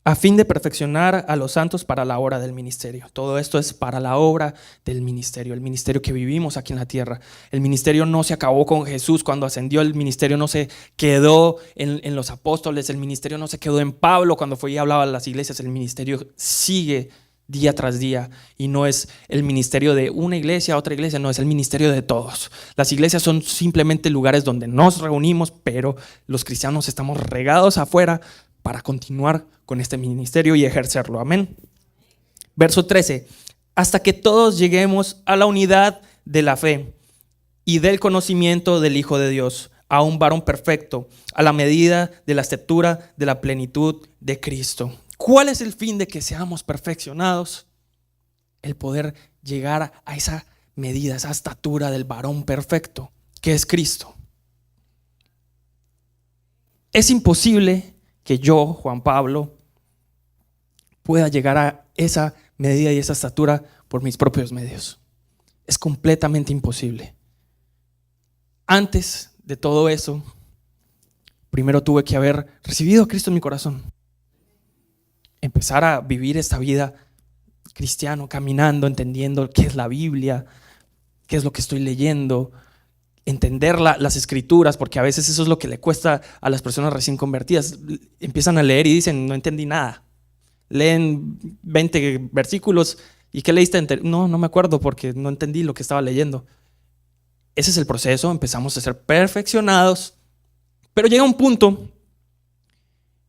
A fin de perfeccionar a los santos para la obra del ministerio. Todo esto es para la obra del ministerio, el ministerio que vivimos aquí en la tierra. El ministerio no se acabó con Jesús cuando ascendió, el ministerio no se quedó en los apóstoles, el ministerio no se quedó en Pablo cuando fue y hablaba a las iglesias. El ministerio sigue día tras día, y no es el ministerio de una iglesia a otra iglesia, no, es el ministerio de todos. Las iglesias son simplemente lugares donde nos reunimos, pero los cristianos estamos regados afuera para continuar con este ministerio y ejercerlo. Amén. Verso 13. Hasta que todos lleguemos a la unidad de la fe y del conocimiento del Hijo de Dios, a un varón perfecto, a la medida de la estatura de la plenitud de Cristo. ¿Cuál es el fin de que seamos perfeccionados? El poder llegar a esa medida, esa estatura del varón perfecto, que es Cristo. Es imposible que yo, Juan Pablo, pueda llegar a esa medida y esa estatura por mis propios medios. Es completamente imposible. Antes de todo eso, primero tuve que haber recibido a Cristo en mi corazón. Empezar a vivir esta vida cristiano, caminando, entendiendo qué es la Biblia, qué es lo que estoy leyendo, entender las escrituras, porque a veces eso es lo que le cuesta a las personas recién convertidas. Empiezan a leer y dicen, no entendí nada. Leen 20 versículos, ¿y qué leíste? No me acuerdo porque no entendí lo que estaba leyendo. Ese es el proceso, empezamos a ser perfeccionados, pero llega un punto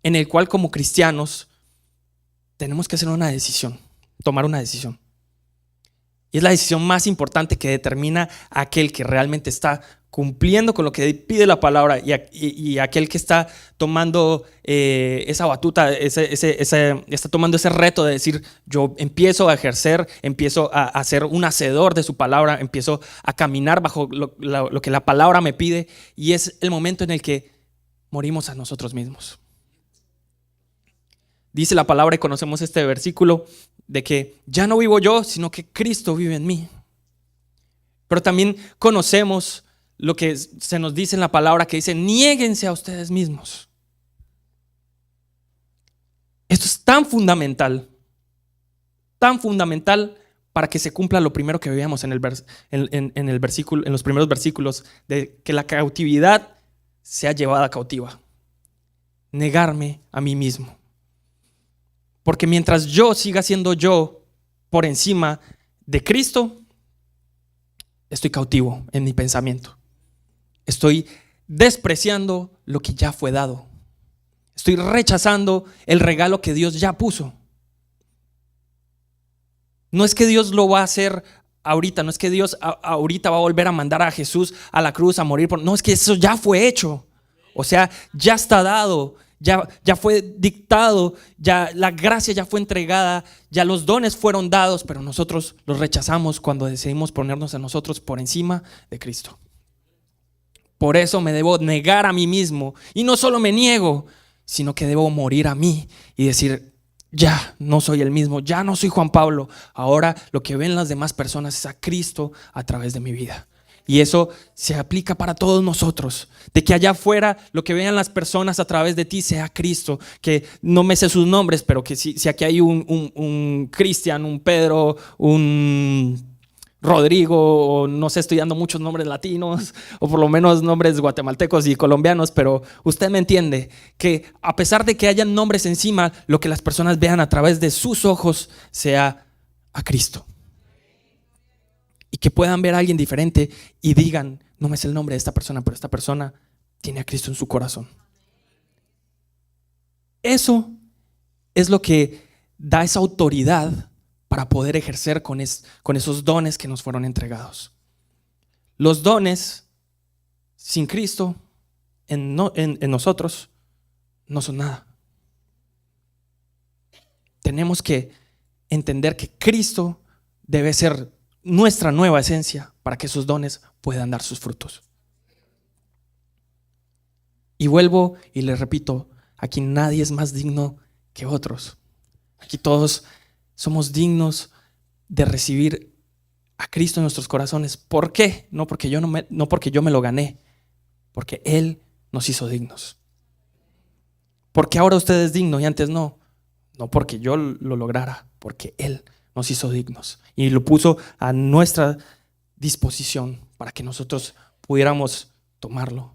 en el cual como cristianos tenemos que hacer una decisión, tomar una decisión. Y es la decisión más importante que determina a aquel que realmente está cumpliendo con lo que pide la palabra y aquel que está tomando esa batuta, está tomando ese reto de decir, yo empiezo a ejercer, empiezo a ser un hacedor de su palabra, empiezo a caminar bajo lo que la palabra me pide, y es el momento en el que morimos a nosotros mismos. Dice la palabra, y conocemos este versículo, de que ya no vivo yo, sino que Cristo vive en mí. Pero también conocemos lo que se nos dice en la palabra, que dice, niéguense a ustedes mismos. Esto es tan fundamental para que se cumpla lo primero que veíamos en el versículo, en los primeros versículos, de que la cautividad sea llevada cautiva. Negarme a mí mismo. Porque mientras yo siga siendo yo por encima de Cristo, estoy cautivo en mi pensamiento. Estoy despreciando lo que ya fue dado. Estoy rechazando el regalo que Dios ya puso. No es que Dios lo va a hacer ahorita, no es que Dios ahorita va a volver a mandar a Jesús a la cruz a morir. No, es que eso ya fue hecho. O sea, ya está dado. Ya fue dictado, ya la gracia ya fue entregada, ya los dones fueron dados, pero nosotros los rechazamos cuando decidimos ponernos a nosotros por encima de Cristo. Por eso me debo negar a mí mismo. Y no solo me niego, sino que debo morir a mí y decir, ya no soy el mismo, ya no soy Juan Pablo. Ahora lo que ven las demás personas es a Cristo a través de mi vida. Y eso se aplica para todos nosotros, de que allá afuera lo que vean las personas a través de ti sea Cristo, que no me sé sus nombres, pero que si aquí hay un Cristian, un Pedro, un Rodrigo, o no sé, estoy dando muchos nombres latinos, o por lo menos nombres guatemaltecos y colombianos, pero usted me entiende, que a pesar de que hayan nombres encima, lo que las personas vean a través de sus ojos sea a Cristo. Y que puedan ver a alguien diferente y digan, no me sé el nombre de esta persona, pero esta persona tiene a Cristo en su corazón. Eso es lo que da esa autoridad para poder ejercer con esos dones que nos fueron entregados. Los dones sin Cristo en nosotros no son nada. Tenemos que entender que Cristo debe ser nuestra nueva esencia para que esos dones puedan dar sus frutos. Y vuelvo y les repito, aquí nadie es más digno que otros. Aquí todos somos dignos de recibir a Cristo en nuestros corazones. ¿Por qué? No porque yo me lo gané, porque Él nos hizo dignos. Porque ahora usted es digno y antes no. No porque yo lo lograra, porque Él nos hizo dignos y lo puso a nuestra disposición para que nosotros pudiéramos tomarlo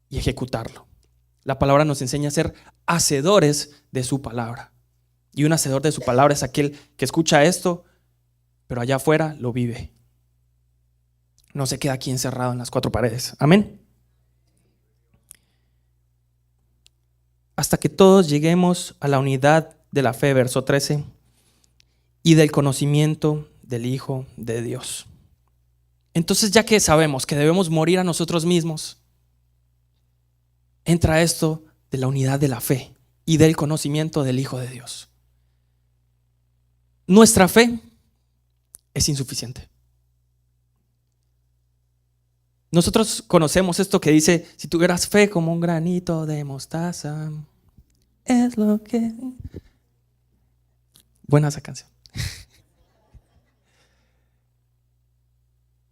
y ejecutarlo. La palabra nos enseña a ser hacedores de su palabra. Y un hacedor de su palabra es aquel que escucha esto, pero allá afuera lo vive. No se queda aquí encerrado en las cuatro paredes. Amén. Hasta que todos lleguemos a la unidad de la fe, verso 13, y del conocimiento del Hijo de Dios. Entonces, ya que sabemos que debemos morir a nosotros mismos, entra esto de la unidad de la fe y del conocimiento del Hijo de Dios. Nuestra fe es insuficiente. Nosotros conocemos esto que dice, si tuvieras fe como un granito de mostaza, es lo que... Buena esa canción.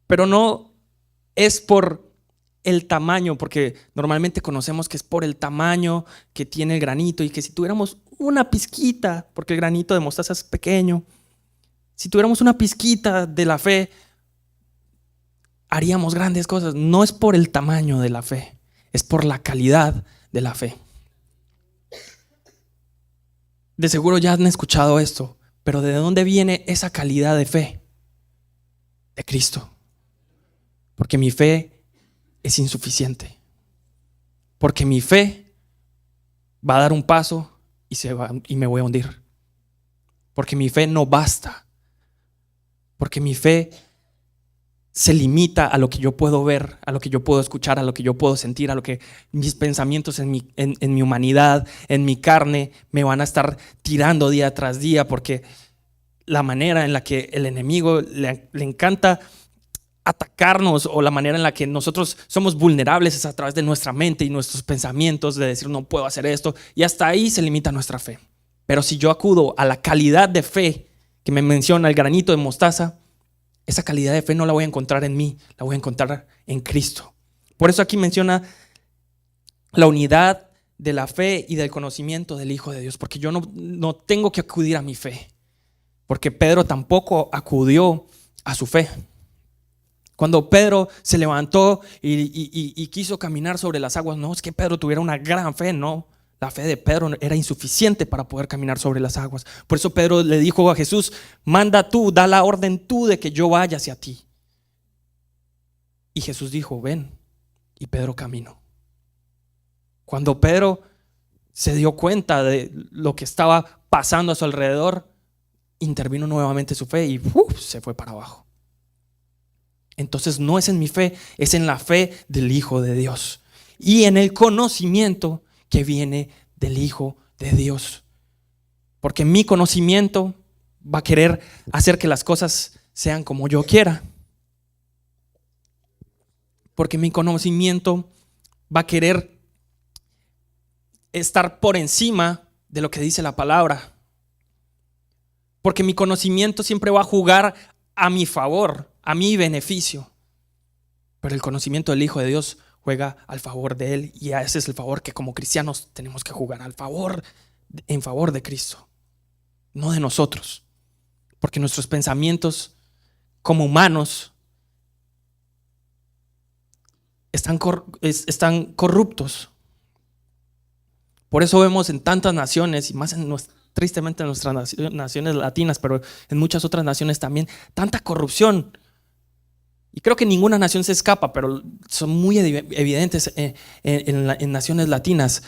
Pero no es por el tamaño, porque normalmente conocemos que es por el tamaño que tiene el granito y que si tuviéramos una pizquita, porque el granito de mostaza es pequeño, si tuviéramos una pizquita de la fe, haríamos grandes cosas. No es por el tamaño de la fe, es por la calidad de la fe. De seguro ya han escuchado esto, pero ¿de dónde viene esa calidad de fe? De Cristo. Porque mi fe es insuficiente. Porque mi fe va a dar un paso y me voy a hundir. Porque mi fe no basta. Porque mi fe se limita a lo que yo puedo ver, a lo que yo puedo escuchar, a lo que yo puedo sentir, a lo que mis pensamientos en mi humanidad, en mi carne, me van a estar tirando día tras día, porque la manera en la que el enemigo le encanta atacarnos, o la manera en la que nosotros somos vulnerables, es a través de nuestra mente y nuestros pensamientos, de decir no puedo hacer esto, y hasta ahí se limita nuestra fe. Pero si yo acudo a la calidad de fe que me menciona el granito de mostaza, esa calidad de fe no la voy a encontrar en mí, la voy a encontrar en Cristo. Por eso aquí menciona la unidad de la fe y del conocimiento del Hijo de Dios, porque yo no tengo que acudir a mi fe, porque Pedro tampoco acudió a su fe. Cuando Pedro se levantó y quiso caminar sobre las aguas, no es que Pedro tuviera una gran fe, no. La fe de Pedro era insuficiente para poder caminar sobre las aguas. Por eso Pedro le dijo a Jesús, manda tú, da la orden tú de que yo vaya hacia ti. Y Jesús dijo, ven. Y Pedro caminó. Cuando Pedro se dio cuenta de lo que estaba pasando a su alrededor, intervino nuevamente su fe y se fue para abajo. Entonces no es en mi fe, es en la fe del Hijo de Dios y en el conocimiento que viene del Hijo de Dios. Porque mi conocimiento va a querer hacer que las cosas sean como yo quiera. Porque mi conocimiento va a querer estar por encima de lo que dice la palabra. Porque mi conocimiento siempre va a jugar a mi favor, a mi beneficio. Pero el conocimiento del Hijo de Dios juega al favor de Él, y ese es el favor que como cristianos tenemos que jugar, en favor de Cristo, no de nosotros. Porque nuestros pensamientos como humanos están corruptos. Por eso vemos en tantas naciones, y más tristemente en nuestras naciones latinas, pero en muchas otras naciones también, tanta corrupción. Y creo que ninguna nación se escapa, pero son muy evidentes en naciones latinas.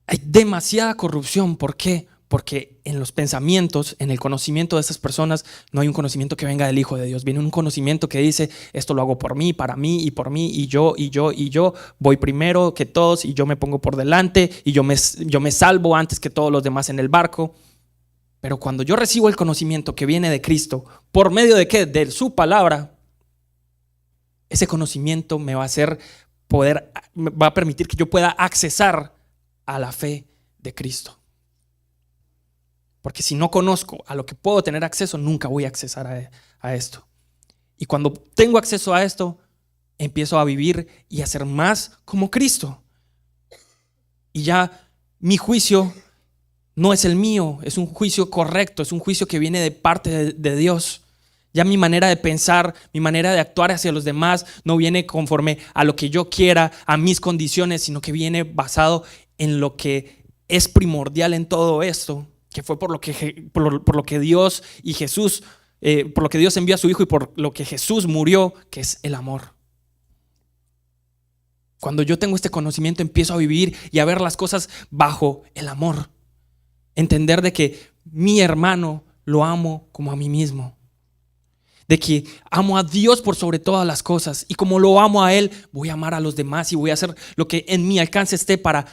Hay demasiada corrupción. ¿Por qué? Porque en los pensamientos, en el conocimiento de estas personas, no hay un conocimiento que venga del Hijo de Dios. Viene un conocimiento que dice: esto lo hago por mí, para mí y por mí, y yo, voy primero que todos, y yo me pongo por delante, y yo me salvo antes que todos los demás en el barco. Pero cuando yo recibo el conocimiento que viene de Cristo, ¿por medio de qué? De su palabra. Ese conocimiento me va a permitir que yo pueda accesar a la fe de Cristo. Porque si no conozco a lo que puedo tener acceso, nunca voy a accesar a esto. Y cuando tengo acceso a esto, empiezo a vivir y a ser más como Cristo. Y ya mi juicio no es el mío, es un juicio correcto, es un juicio que viene de parte de Dios. Ya mi manera de pensar, mi manera de actuar hacia los demás no viene conforme a lo que yo quiera, a mis condiciones, sino que viene basado en lo que es primordial en todo esto, que fue por lo que Dios y Jesús, por lo que Dios envió a su Hijo y por lo que Jesús murió, que es el amor. Cuando yo tengo este conocimiento, empiezo a vivir y a ver las cosas bajo el amor. Entender de que mi hermano lo amo como a mí mismo. De que amo a Dios por sobre todas las cosas, y como lo amo a Él, voy a amar a los demás y voy a hacer lo que en mi alcance esté para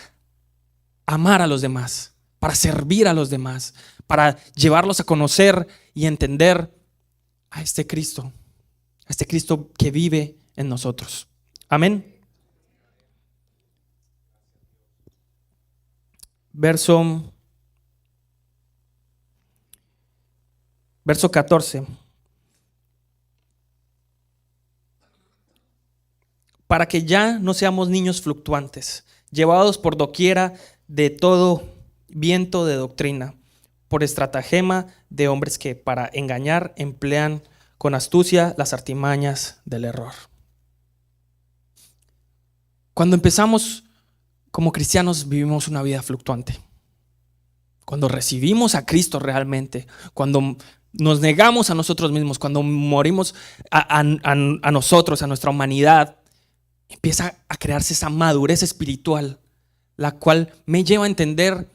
amar a los demás, para servir a los demás, para llevarlos a conocer y entender a este Cristo que vive en nosotros. Amén. Verso 14. Para que ya no seamos niños fluctuantes, llevados por doquiera de todo viento de doctrina, por estratagema de hombres que para engañar emplean con astucia las artimañas del error. Cuando empezamos como cristianos, vivimos una vida fluctuante. Cuando recibimos a Cristo realmente, cuando nos negamos a nosotros mismos, cuando morimos a nosotros, a nuestra humanidad, empieza a crearse esa madurez espiritual, la cual me lleva a entender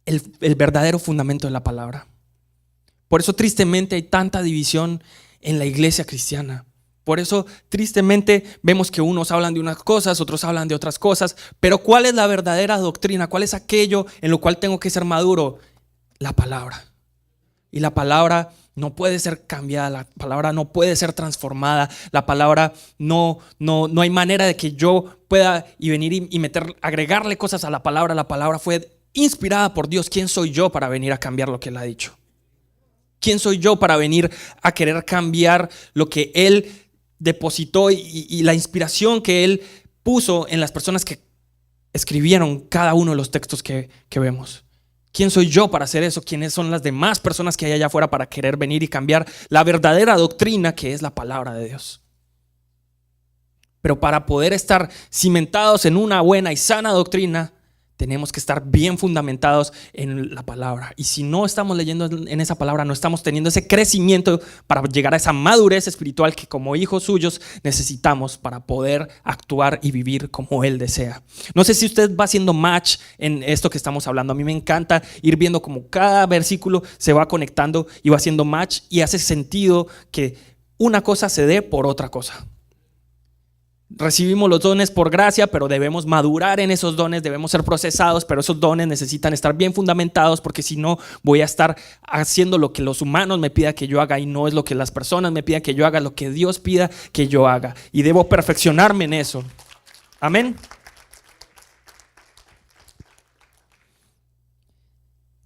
el verdadero fundamento de la palabra. Por eso tristemente hay tanta división en la iglesia cristiana. Por eso tristemente vemos que unos hablan de unas cosas, otros hablan de otras cosas. Pero ¿cuál es la verdadera doctrina? ¿Cuál es aquello en lo cual tengo que ser maduro? La palabra. Y la palabra no puede ser cambiada, la palabra no puede ser transformada, la palabra no hay manera de que yo pueda y venir y agregarle cosas a la palabra. La palabra fue inspirada por Dios. ¿Quién soy yo para venir a cambiar lo que Él ha dicho? ¿Quién soy yo para venir a querer cambiar lo que Él depositó y la inspiración que Él puso en las personas que escribieron cada uno de los textos que vemos? ¿Quién soy yo para hacer eso? ¿Quiénes son las demás personas que hay allá afuera para querer venir y cambiar la verdadera doctrina que es la palabra de Dios? Pero para poder estar cimentados en una buena y sana doctrina, tenemos que estar bien fundamentados en la palabra. Y si no estamos leyendo en esa palabra, no estamos teniendo ese crecimiento para llegar a esa madurez espiritual que como hijos suyos necesitamos para poder actuar y vivir como Él desea. No sé si usted va haciendo match en esto que estamos hablando. A mí me encanta ir viendo como cada versículo se va conectando y va haciendo match, y hace sentido que una cosa se dé por otra cosa. Recibimos los dones por gracia, pero debemos madurar en esos dones, debemos ser procesados, pero esos dones necesitan estar bien fundamentados, porque si no voy a estar haciendo lo que los humanos me pidan que yo haga y no es lo que las personas me pidan que yo haga, lo que Dios pida que yo haga. Y debo perfeccionarme en eso. Amén.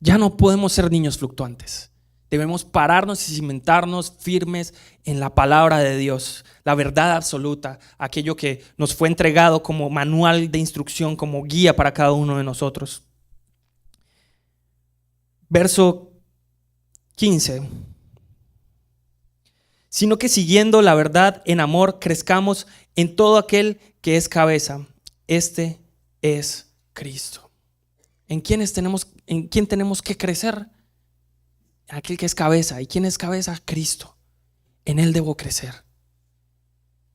Ya no podemos ser niños fluctuantes. Debemos pararnos y cimentarnos firmes en la palabra de Dios, la verdad absoluta, aquello que nos fue entregado como manual de instrucción, como guía para cada uno de nosotros. Verso 15. Sino que siguiendo la verdad en amor, crezcamos en todo aquel que es cabeza. Este es Cristo. ¿En quién tenemos que crecer? Aquel que es cabeza. ¿Y quién es cabeza? Cristo. En Él debo crecer.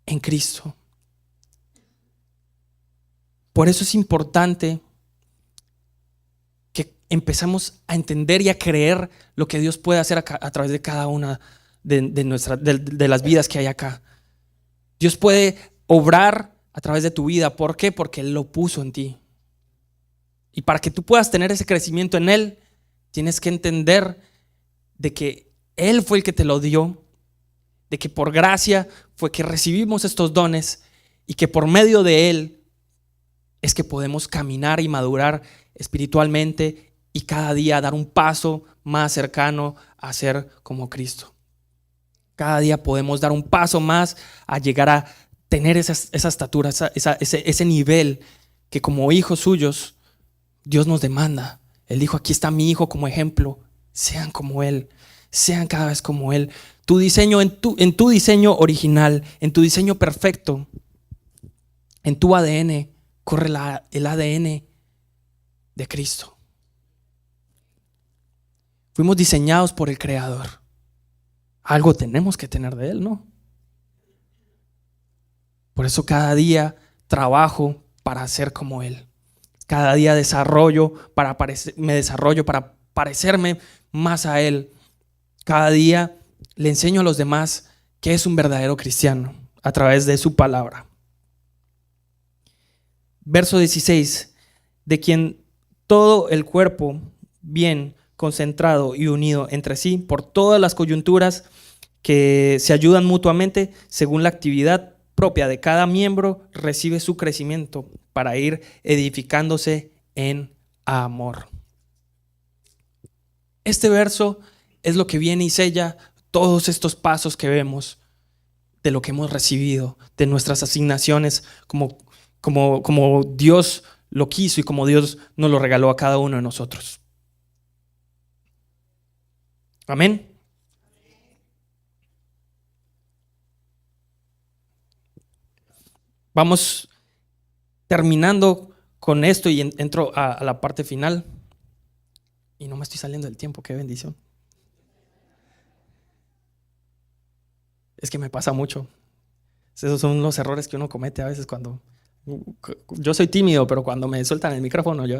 En Cristo. Por eso es importante que empecemos a entender y a creer lo que Dios puede hacer a través de cada una de las vidas que hay acá. Dios puede obrar a través de tu vida. ¿Por qué? Porque Él lo puso en ti. Y para que tú puedas tener ese crecimiento en Él, tienes que entender de que Él fue el que te lo dio, de que por gracia fue que recibimos estos dones y que por medio de Él es que podemos caminar y madurar espiritualmente y cada día dar un paso más cercano a ser como Cristo. Cada día podemos dar un paso más a llegar a tener esa estatura, ese nivel que como hijos suyos Dios nos demanda. Él dijo: aquí está mi hijo como ejemplo. Sean como Él, sean cada vez como Él. Tu diseño, en tu diseño original, en tu diseño perfecto, en tu ADN, corre el ADN de Cristo. Fuimos diseñados por el Creador. Algo tenemos que tener de Él, ¿no? Por eso cada día trabajo para ser como Él. Cada día me desarrollo para parecerme más a Él. Cada día le enseño a los demás que es un verdadero cristiano a través de su palabra. Verso 16. De quien todo el cuerpo bien concentrado y unido entre sí por todas las coyunturas que se ayudan mutuamente según la actividad propia de cada miembro, recibe su crecimiento para ir edificándose en amor. Este verso es lo que viene y sella todos estos pasos que vemos de lo que hemos recibido, de nuestras asignaciones, como Dios lo quiso y como Dios nos lo regaló a cada uno de nosotros. Amén. Vamos terminando con esto y entro a la parte final. Y no me estoy saliendo del tiempo, qué bendición. Es que me pasa mucho. Esos son los errores que uno comete a veces cuando... Yo soy tímido, pero cuando me sueltan el micrófono, yo...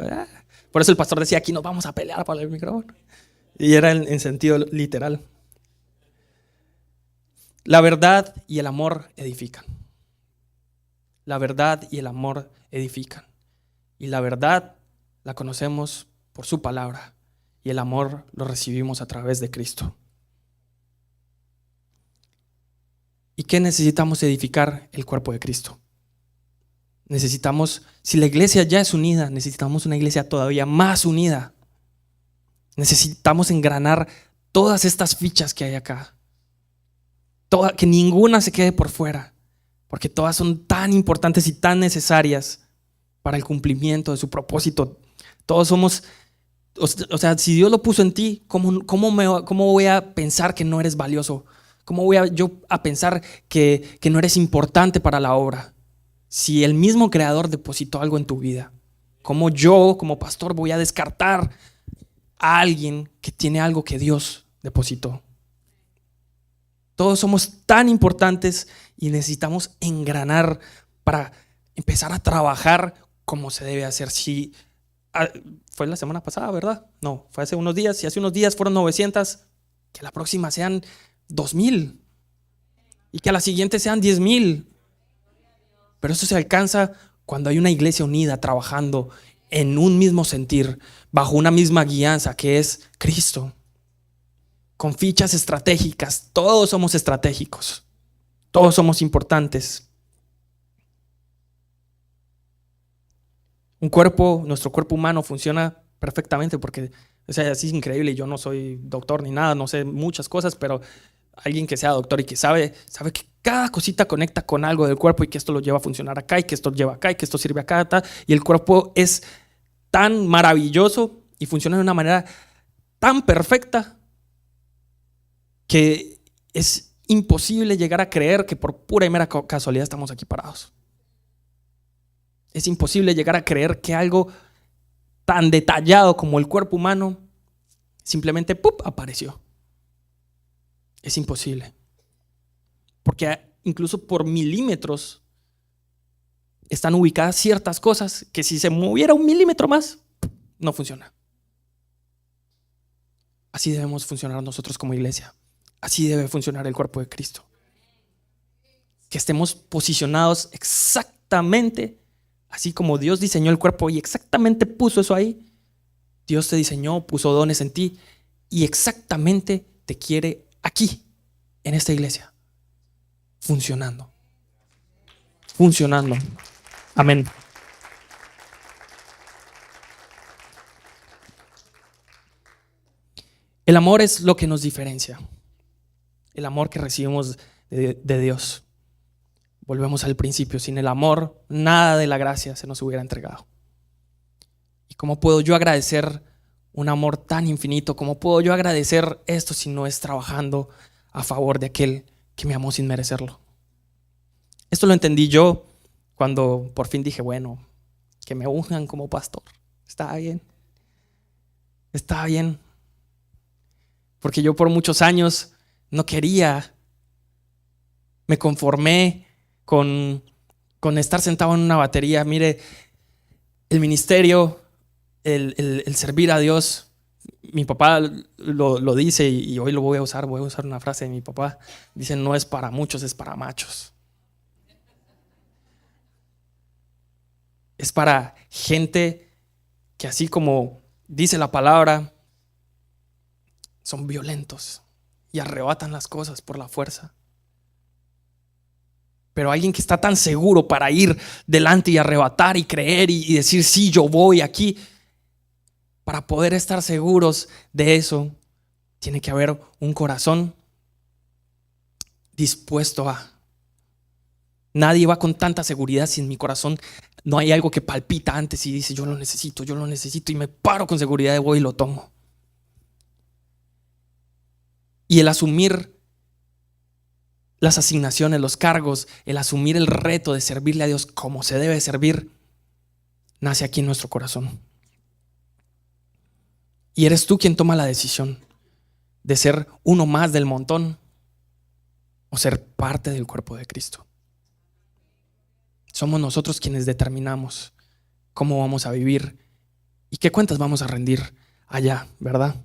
Por eso el pastor decía: aquí nos vamos a pelear por el micrófono. Y era en sentido literal. La verdad y el amor edifican. La verdad y el amor edifican. Y la verdad la conocemos por su palabra. Y el amor lo recibimos a través de Cristo. ¿Y qué necesitamos edificar? El cuerpo de Cristo. Necesitamos, si la iglesia ya es unida, necesitamos una iglesia todavía más unida. Necesitamos engranar todas estas fichas que hay acá. Que ninguna se quede por fuera. Porque todas son tan importantes y tan necesarias para el cumplimiento de su propósito. Todos somos, o sea, si Dios lo puso en ti, ¿cómo voy a pensar que no eres valioso? ¿Cómo voy yo a pensar que no eres importante para la obra? Si el mismo Creador depositó algo en tu vida, ¿cómo yo, como pastor, voy a descartar a alguien que tiene algo que Dios depositó? Todos somos tan importantes y necesitamos engranar para empezar a trabajar como se debe hacer. Si fue la semana pasada, ¿verdad? No, fue hace unos días. Si hace unos días fueron 900, que la próxima sean 2,000 y que a la siguiente sean 10,000. Pero eso se alcanza cuando hay una iglesia unida trabajando en un mismo sentir, bajo una misma guianza que es Cristo. Con fichas estratégicas, todos somos estratégicos, todos somos importantes. Nuestro cuerpo humano funciona perfectamente porque, o sea, así es increíble. Yo no soy doctor ni nada, no sé muchas cosas, pero alguien que sea doctor y que sabe que cada cosita conecta con algo del cuerpo y que esto lo lleva a funcionar acá y que esto lleva acá y que esto sirve acá, y el cuerpo es tan maravilloso y funciona de una manera tan perfecta que es imposible llegar a creer que por pura y mera casualidad estamos aquí parados. Es imposible llegar a creer que algo tan detallado como el cuerpo humano simplemente ¡pup! Apareció. Es imposible. Porque incluso por milímetros están ubicadas ciertas cosas que si se moviera un milímetro más, no funciona. Así debemos funcionar nosotros como iglesia. Así debe funcionar el cuerpo de Cristo. Que estemos posicionados exactamente así como Dios diseñó el cuerpo y exactamente puso eso ahí. Dios te diseñó, puso dones en ti y exactamente te quiere aquí, en esta iglesia, funcionando. Amén. El amor es lo que nos diferencia. El amor que recibimos de Dios. Volvemos al principio. Sin el amor, nada de la gracia se nos hubiera entregado. ¿Y cómo puedo yo agradecer un amor tan infinito? ¿Cómo puedo yo agradecer esto si no es trabajando a favor de aquel que me amó sin merecerlo? Esto lo entendí yo cuando por fin dije, bueno, que me unjan como pastor. Está bien. Porque yo por muchos años no quería. Me conformé con estar sentado en una batería. Mire, el ministerio, el servir a Dios, mi papá lo dice y hoy lo voy a usar una frase de mi papá. Dice, no es para muchos, es para machos. Es para gente que así como dice la palabra, son violentos y arrebatan las cosas por la fuerza. Pero alguien que está tan seguro para ir delante y arrebatar y creer y decir, sí, yo voy aquí. Para poder estar seguros de eso, tiene que haber un corazón dispuesto a. Nadie va con tanta seguridad si en mi corazón no hay algo que palpita antes y dice, yo lo necesito y me paro con seguridad y voy y lo tomo. Y el asumir las asignaciones, los cargos, el asumir el reto de servirle a Dios como se debe servir, nace aquí en nuestro corazón. Y eres tú quien toma la decisión de ser uno más del montón o ser parte del cuerpo de Cristo. Somos nosotros quienes determinamos cómo vamos a vivir y qué cuentas vamos a rendir allá, ¿verdad?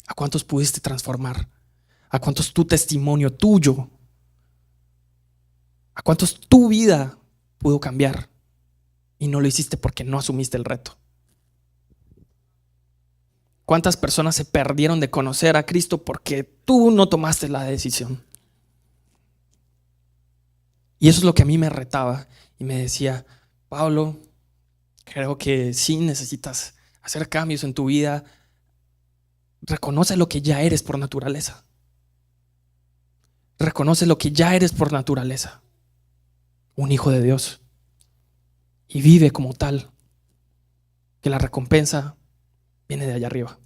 ¿A cuántos pudiste transformar? ¿A cuántos tu testimonio tuyo? ¿A cuántos tu vida pudo cambiar? Y no lo hiciste porque no asumiste el reto. ¿Cuántas personas se perdieron de conocer a Cristo porque tú no tomaste la decisión? Y eso es lo que a mí me retaba y me decía, Pablo, creo que sí necesitas hacer cambios en tu vida. Reconoce lo que ya eres por naturaleza. Reconoce lo que ya eres por naturaleza. Un hijo de Dios. Y vive como tal. Que la recompensa viene de allá arriba.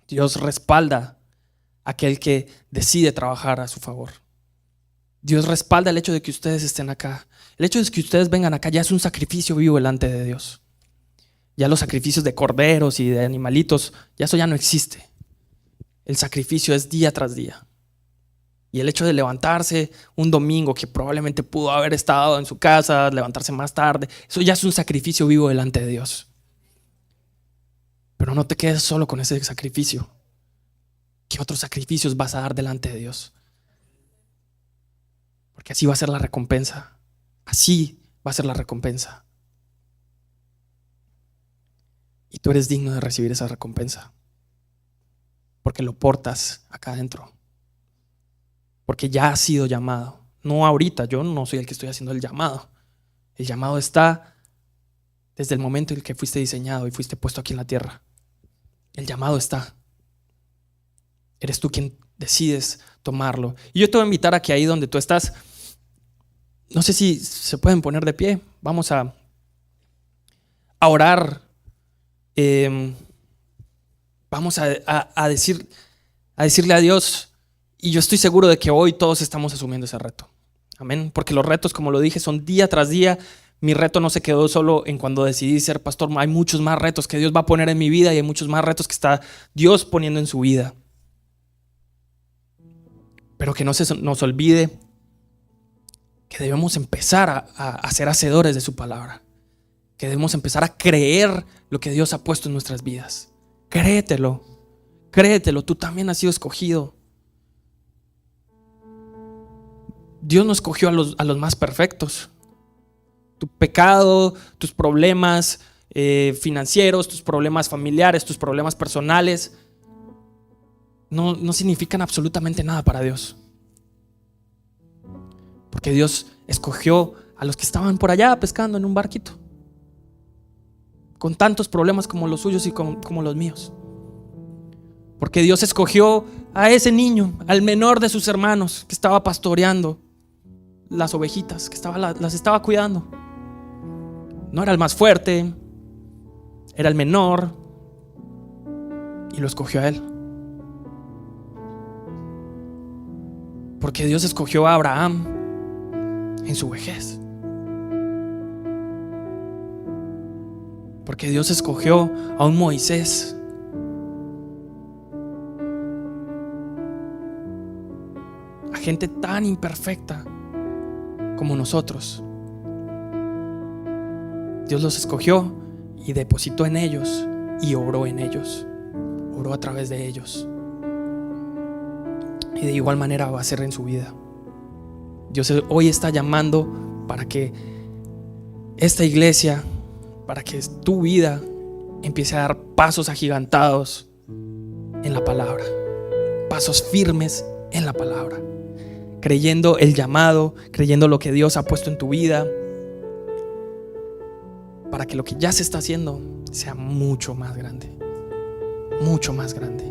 Dios respalda a aquel que decide trabajar a su favor. Dios respalda el hecho de que ustedes estén acá. El hecho de que ustedes vengan acá ya es un sacrificio vivo delante de Dios. Ya los sacrificios de corderos y de animalitos, ya eso ya no existe. El sacrificio es día tras día. Y el hecho de levantarse un domingo que probablemente pudo haber estado en su casa, levantarse más tarde, eso ya es un sacrificio vivo delante de Dios. Pero no te quedes solo con ese sacrificio. ¿Qué otros sacrificios vas a dar delante de Dios? Porque así va a ser la recompensa. así va a ser la recompensa. Y tú eres digno de recibir esa recompensa, porque lo portas acá adentro, porque ya has sido llamado. No ahorita, yo no soy el que estoy haciendo el llamado. El llamado está desde el momento en el que fuiste diseñado y fuiste puesto aquí en la tierra. El llamado está. Eres tú quien decides tomarlo. Y yo te voy a invitar a que ahí donde tú estás, no sé si se pueden poner de pie. Vamos a orar. Vamos a decirle a Dios. Y yo estoy seguro de que hoy todos estamos asumiendo ese reto. Amén. Porque los retos, como lo dije, son día tras día. Mi reto no se quedó solo en cuando decidí ser pastor. Hay muchos más retos que Dios va a poner en mi vida y hay muchos más retos que está Dios poniendo en su vida. Pero que no se nos olvide que debemos empezar a ser hacedores de su palabra. Que debemos empezar a creer lo que Dios ha puesto en nuestras vidas. Créetelo, tú también has sido escogido. Dios no escogió a los más perfectos. Tu pecado, tus problemas financieros, tus problemas familiares, tus problemas personales no significan absolutamente nada para Dios. Porque Dios escogió a los que estaban por allá pescando en un barquito, con tantos problemas como los suyos y como los míos. Porque Dios escogió a ese niño, al menor de sus hermanos, que estaba pastoreando las ovejitas, que las estaba cuidando. No era el más fuerte, era el menor, y lo escogió a él. Porque Dios escogió a Abraham en su vejez. Porque Dios escogió a un Moisés a gente tan imperfecta como nosotros. Dios los escogió y depositó en ellos y obró en ellos, obró a través de ellos, y de igual manera va a ser en su vida. Dios hoy está llamando para que esta iglesia, para que tu vida empiece a dar pasos agigantados en la palabra, pasos firmes en la palabra, creyendo el llamado, creyendo lo que Dios ha puesto en tu vida, para que lo que ya se está haciendo sea mucho más grande, mucho más grande.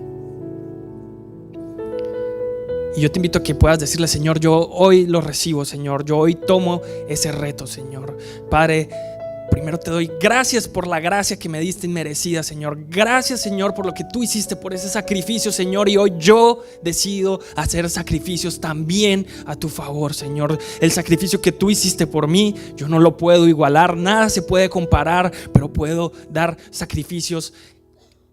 Y yo te invito a que puedas decirle: Señor, yo hoy lo recibo, Señor, yo hoy tomo ese reto, Señor. Padre, primero te doy gracias por la gracia que me diste inmerecida, Señor. Gracias, Señor, por lo que tú hiciste, por ese sacrificio, Señor. Y hoy yo decido hacer sacrificios también a tu favor, Señor. El sacrificio que tú hiciste por mí, yo no lo puedo igualar, nada se puede comparar, pero puedo dar sacrificios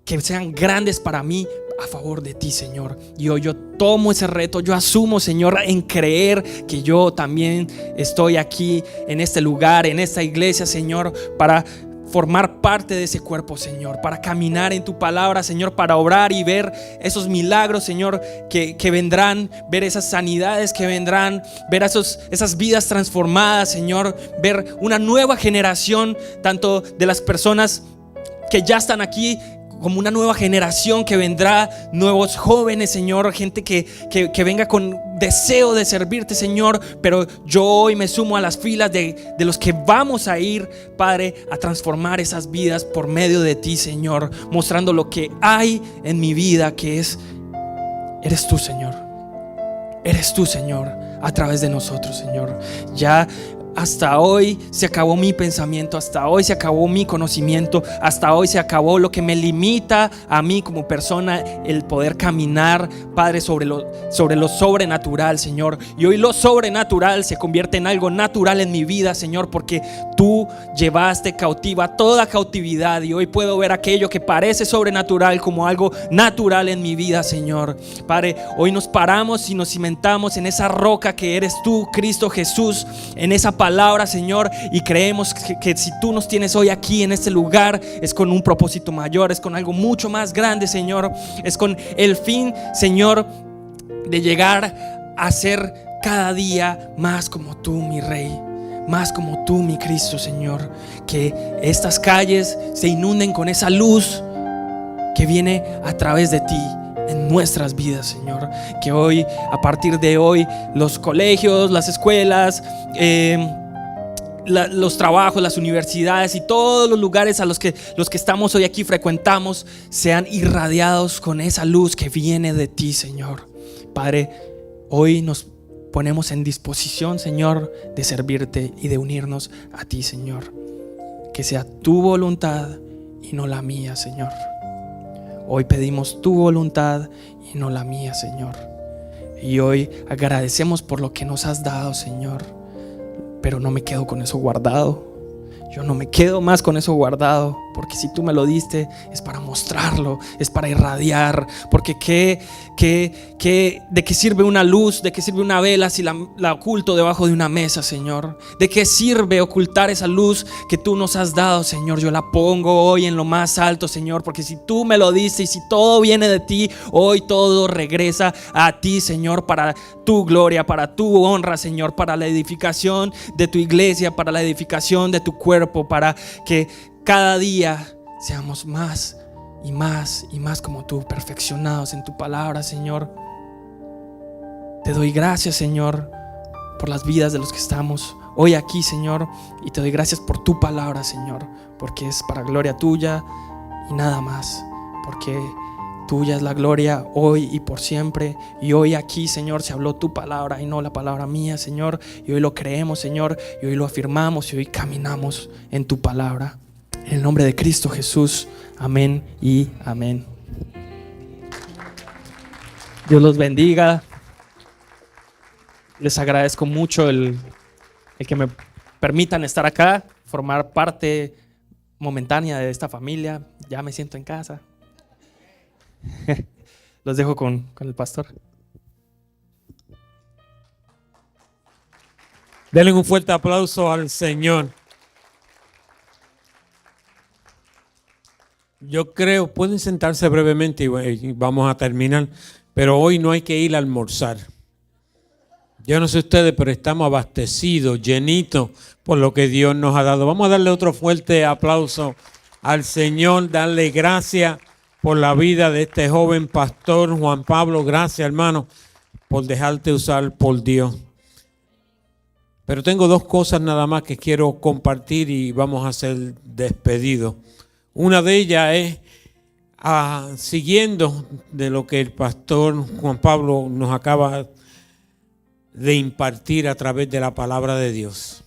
que sean grandes para mí a favor de ti, Señor. Y hoy yo tomo ese reto, yo asumo, Señor, en creer que yo también estoy aquí en este lugar, en esta iglesia, Señor, para formar parte de ese cuerpo, Señor, para caminar en tu palabra, Señor, para obrar y ver esos milagros, Señor, que vendrán, ver esas sanidades que vendrán, ver esas vidas transformadas, Señor, ver una nueva generación, tanto de las personas que ya están aquí, como una nueva generación que vendrá, nuevos jóvenes, Señor, gente que venga con deseo de servirte, Señor. Pero yo hoy me sumo a las filas de los que vamos a ir, Padre, a transformar esas vidas por medio de ti, Señor, mostrando lo que hay en mi vida, que eres tú, Señor. Eres tú, Señor, a través de nosotros, Señor. Ya hasta hoy se acabó mi pensamiento, hasta hoy se acabó mi conocimiento, hasta hoy se acabó lo que me limita a mí como persona, el poder caminar, Padre, sobre lo sobrenatural, Señor. Y hoy lo sobrenatural se convierte en algo natural en mi vida, Señor, porque tú llevaste cautiva toda cautividad, y hoy puedo ver aquello que parece sobrenatural como algo natural en mi vida, Señor. Padre, hoy nos paramos y nos cimentamos en esa roca que eres tú, Cristo Jesús, en esa palabra, Señor, y creemos que si tú nos tienes hoy aquí en este lugar, es con un propósito mayor, es con algo mucho más grande, Señor. Es con el fin, Señor, de llegar a ser cada día más como tú, mi Rey, más como tú, mi Cristo, Señor. Que estas calles se inunden con esa luz que viene a través de ti en nuestras vidas, Señor. Que hoy, a partir de hoy, los colegios, las escuelas, los trabajos, las universidades y todos los lugares a los que estamos hoy aquí frecuentamos sean irradiados con esa luz que viene de ti, Señor. Padre, hoy nos ponemos en disposición, Señor, de servirte y de unirnos a ti, Señor. Que sea tu voluntad y no la mía, Señor. Hoy pedimos tu voluntad y no la mía, Señor. Y hoy agradecemos por lo que nos has dado, Señor. Pero no me quedo con eso guardado. Yo no me quedo más con eso guardado, porque si tú me lo diste es para mostrarlo, es para irradiar. Porque ¿de qué sirve una luz? ¿De qué sirve una vela si la oculto debajo de una mesa, Señor? ¿De qué sirve ocultar esa luz que tú nos has dado, Señor? Yo la pongo hoy en lo más alto, Señor, porque si tú me lo diste y si todo viene de ti, hoy todo regresa a ti, Señor, para tu gloria, para tu honra, Señor, para la edificación de tu iglesia, para la edificación de tu cuerpo, para que cada día seamos más y más y más como tú, perfeccionados en tu palabra, Señor. Te doy gracias, Señor, por las vidas de los que estamos hoy aquí, Señor, y te doy gracias por tu palabra, Señor, porque es para gloria tuya y nada más, porque tuya es la gloria hoy y por siempre. Y hoy aquí, Señor, se habló tu palabra y no la palabra mía, Señor. Y hoy lo creemos, Señor, y hoy lo afirmamos y hoy caminamos en tu palabra. En el nombre de Cristo Jesús, amén y amén. Dios los bendiga. Les agradezco mucho el que me permitan estar acá, formar parte momentánea de esta familia. Ya me siento en casa. Los dejo con el pastor.
Denle un fuerte aplauso al Señor. Yo creo, pueden sentarse brevemente y vamos a terminar, pero hoy no hay que ir a almorzar. Yo no sé ustedes, pero estamos abastecidos, llenitos por lo que Dios nos ha dado. Vamos a darle otro fuerte aplauso al Señor, darle gracias por la vida de este joven pastor Juan Pablo. Gracias, hermano, por dejarte usar por Dios. Pero tengo dos cosas nada más que quiero compartir y vamos a ser despedidos. Una de ellas es, siguiendo de lo que el pastor Juan Pablo nos acaba de impartir a través de la palabra de Dios.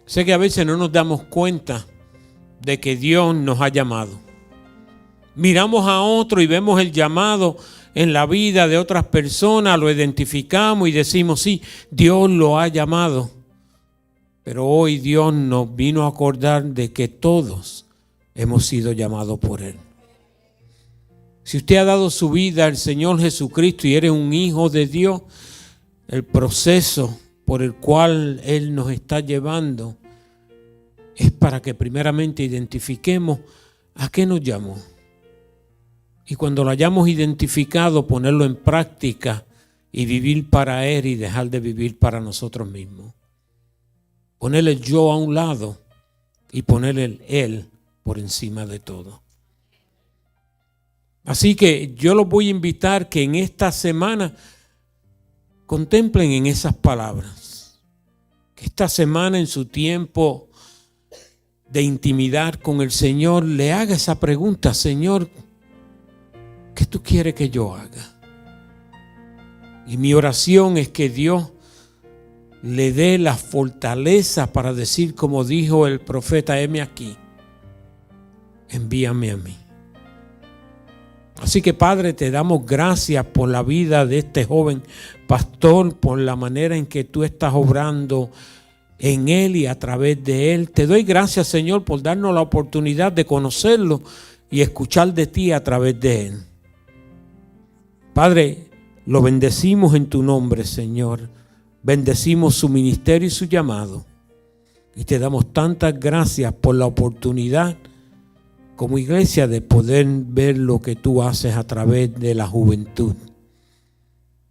Sé que a veces no nos damos cuenta de que Dios nos ha llamado. Miramos a otro y vemos el llamado en la vida de otras personas, lo identificamos y decimos, sí, Dios lo ha llamado. Pero hoy Dios nos vino a acordar de que todos hemos sido llamados por Él. Si usted ha dado su vida al Señor Jesucristo y eres un hijo de Dios, el proceso por el cual Él nos está llevando es para que primeramente identifiquemos a qué nos llamó. Y cuando lo hayamos identificado, ponerlo en práctica y vivir para Él y dejar de vivir para nosotros mismos. Poner el yo a un lado y poner el Él por encima de todo. Así que yo los voy a invitar que en esta semana contemplen en esas palabras. Que esta semana, en su tiempo de intimidad con el Señor, le haga esa pregunta: Señor, ¿qué tú quieres que yo haga? Y mi oración es que Dios le dé la fortaleza para decir, como dijo el profeta: heme aquí, envíame a mí. Así que, Padre, te damos gracias por la vida de este joven pastor, por la manera en que tú estás obrando en él y a través de él. Te doy gracias, Señor, por darnos la oportunidad de conocerlo y escuchar de ti a través de él. Padre, lo bendecimos en tu nombre, Señor. Bendecimos su ministerio y su llamado. Y te damos tantas gracias por la oportunidad como iglesia de poder ver lo que tú haces a través de la juventud.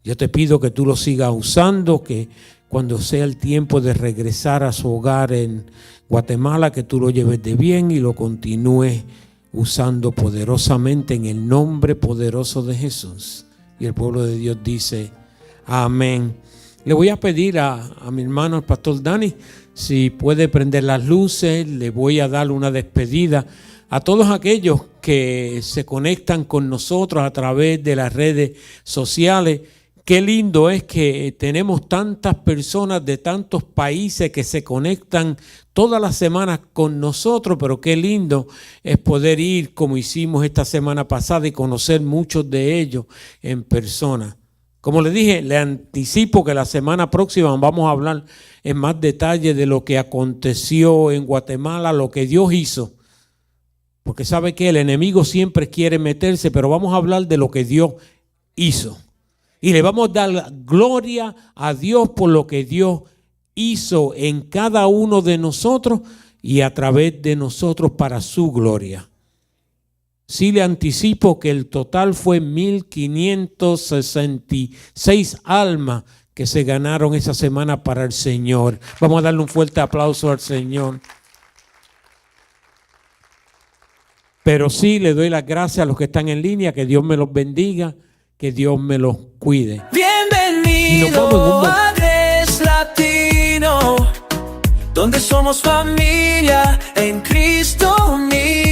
Yo te pido que tú lo sigas usando, que cuando sea el tiempo de regresar a su hogar en Guatemala, que tú lo lleves de bien y lo continúes usando poderosamente en el nombre poderoso de Jesús. Y el pueblo de Dios dice, amén. Le voy a pedir a mi hermano, el pastor Dani, si puede prender las luces. Le voy a dar una despedida a todos aquellos que se conectan con nosotros a través de las redes sociales. Qué lindo es que tenemos tantas personas de tantos países que se conectan todas las semanas con nosotros, pero qué lindo es poder ir como hicimos esta semana pasada y conocer muchos de ellos en persona. Como le dije, le anticipo que la semana próxima vamos a hablar en más detalle de lo que aconteció en Guatemala, lo que Dios hizo. Porque sabe que el enemigo siempre quiere meterse, pero vamos a hablar de lo que Dios hizo. Y le vamos a dar gloria a Dios por lo que Dios hizo en cada uno de nosotros y a través de nosotros para su gloria. Sí le anticipo que el total fue 1,566 almas que se ganaron esa semana para el Señor. Vamos a darle un fuerte aplauso al Señor. Pero sí le doy las gracias a los que están en línea, que Dios me los bendiga, que Dios me los cuide.
Bienvenido a Gres Latino, donde somos familia en Cristo unidos.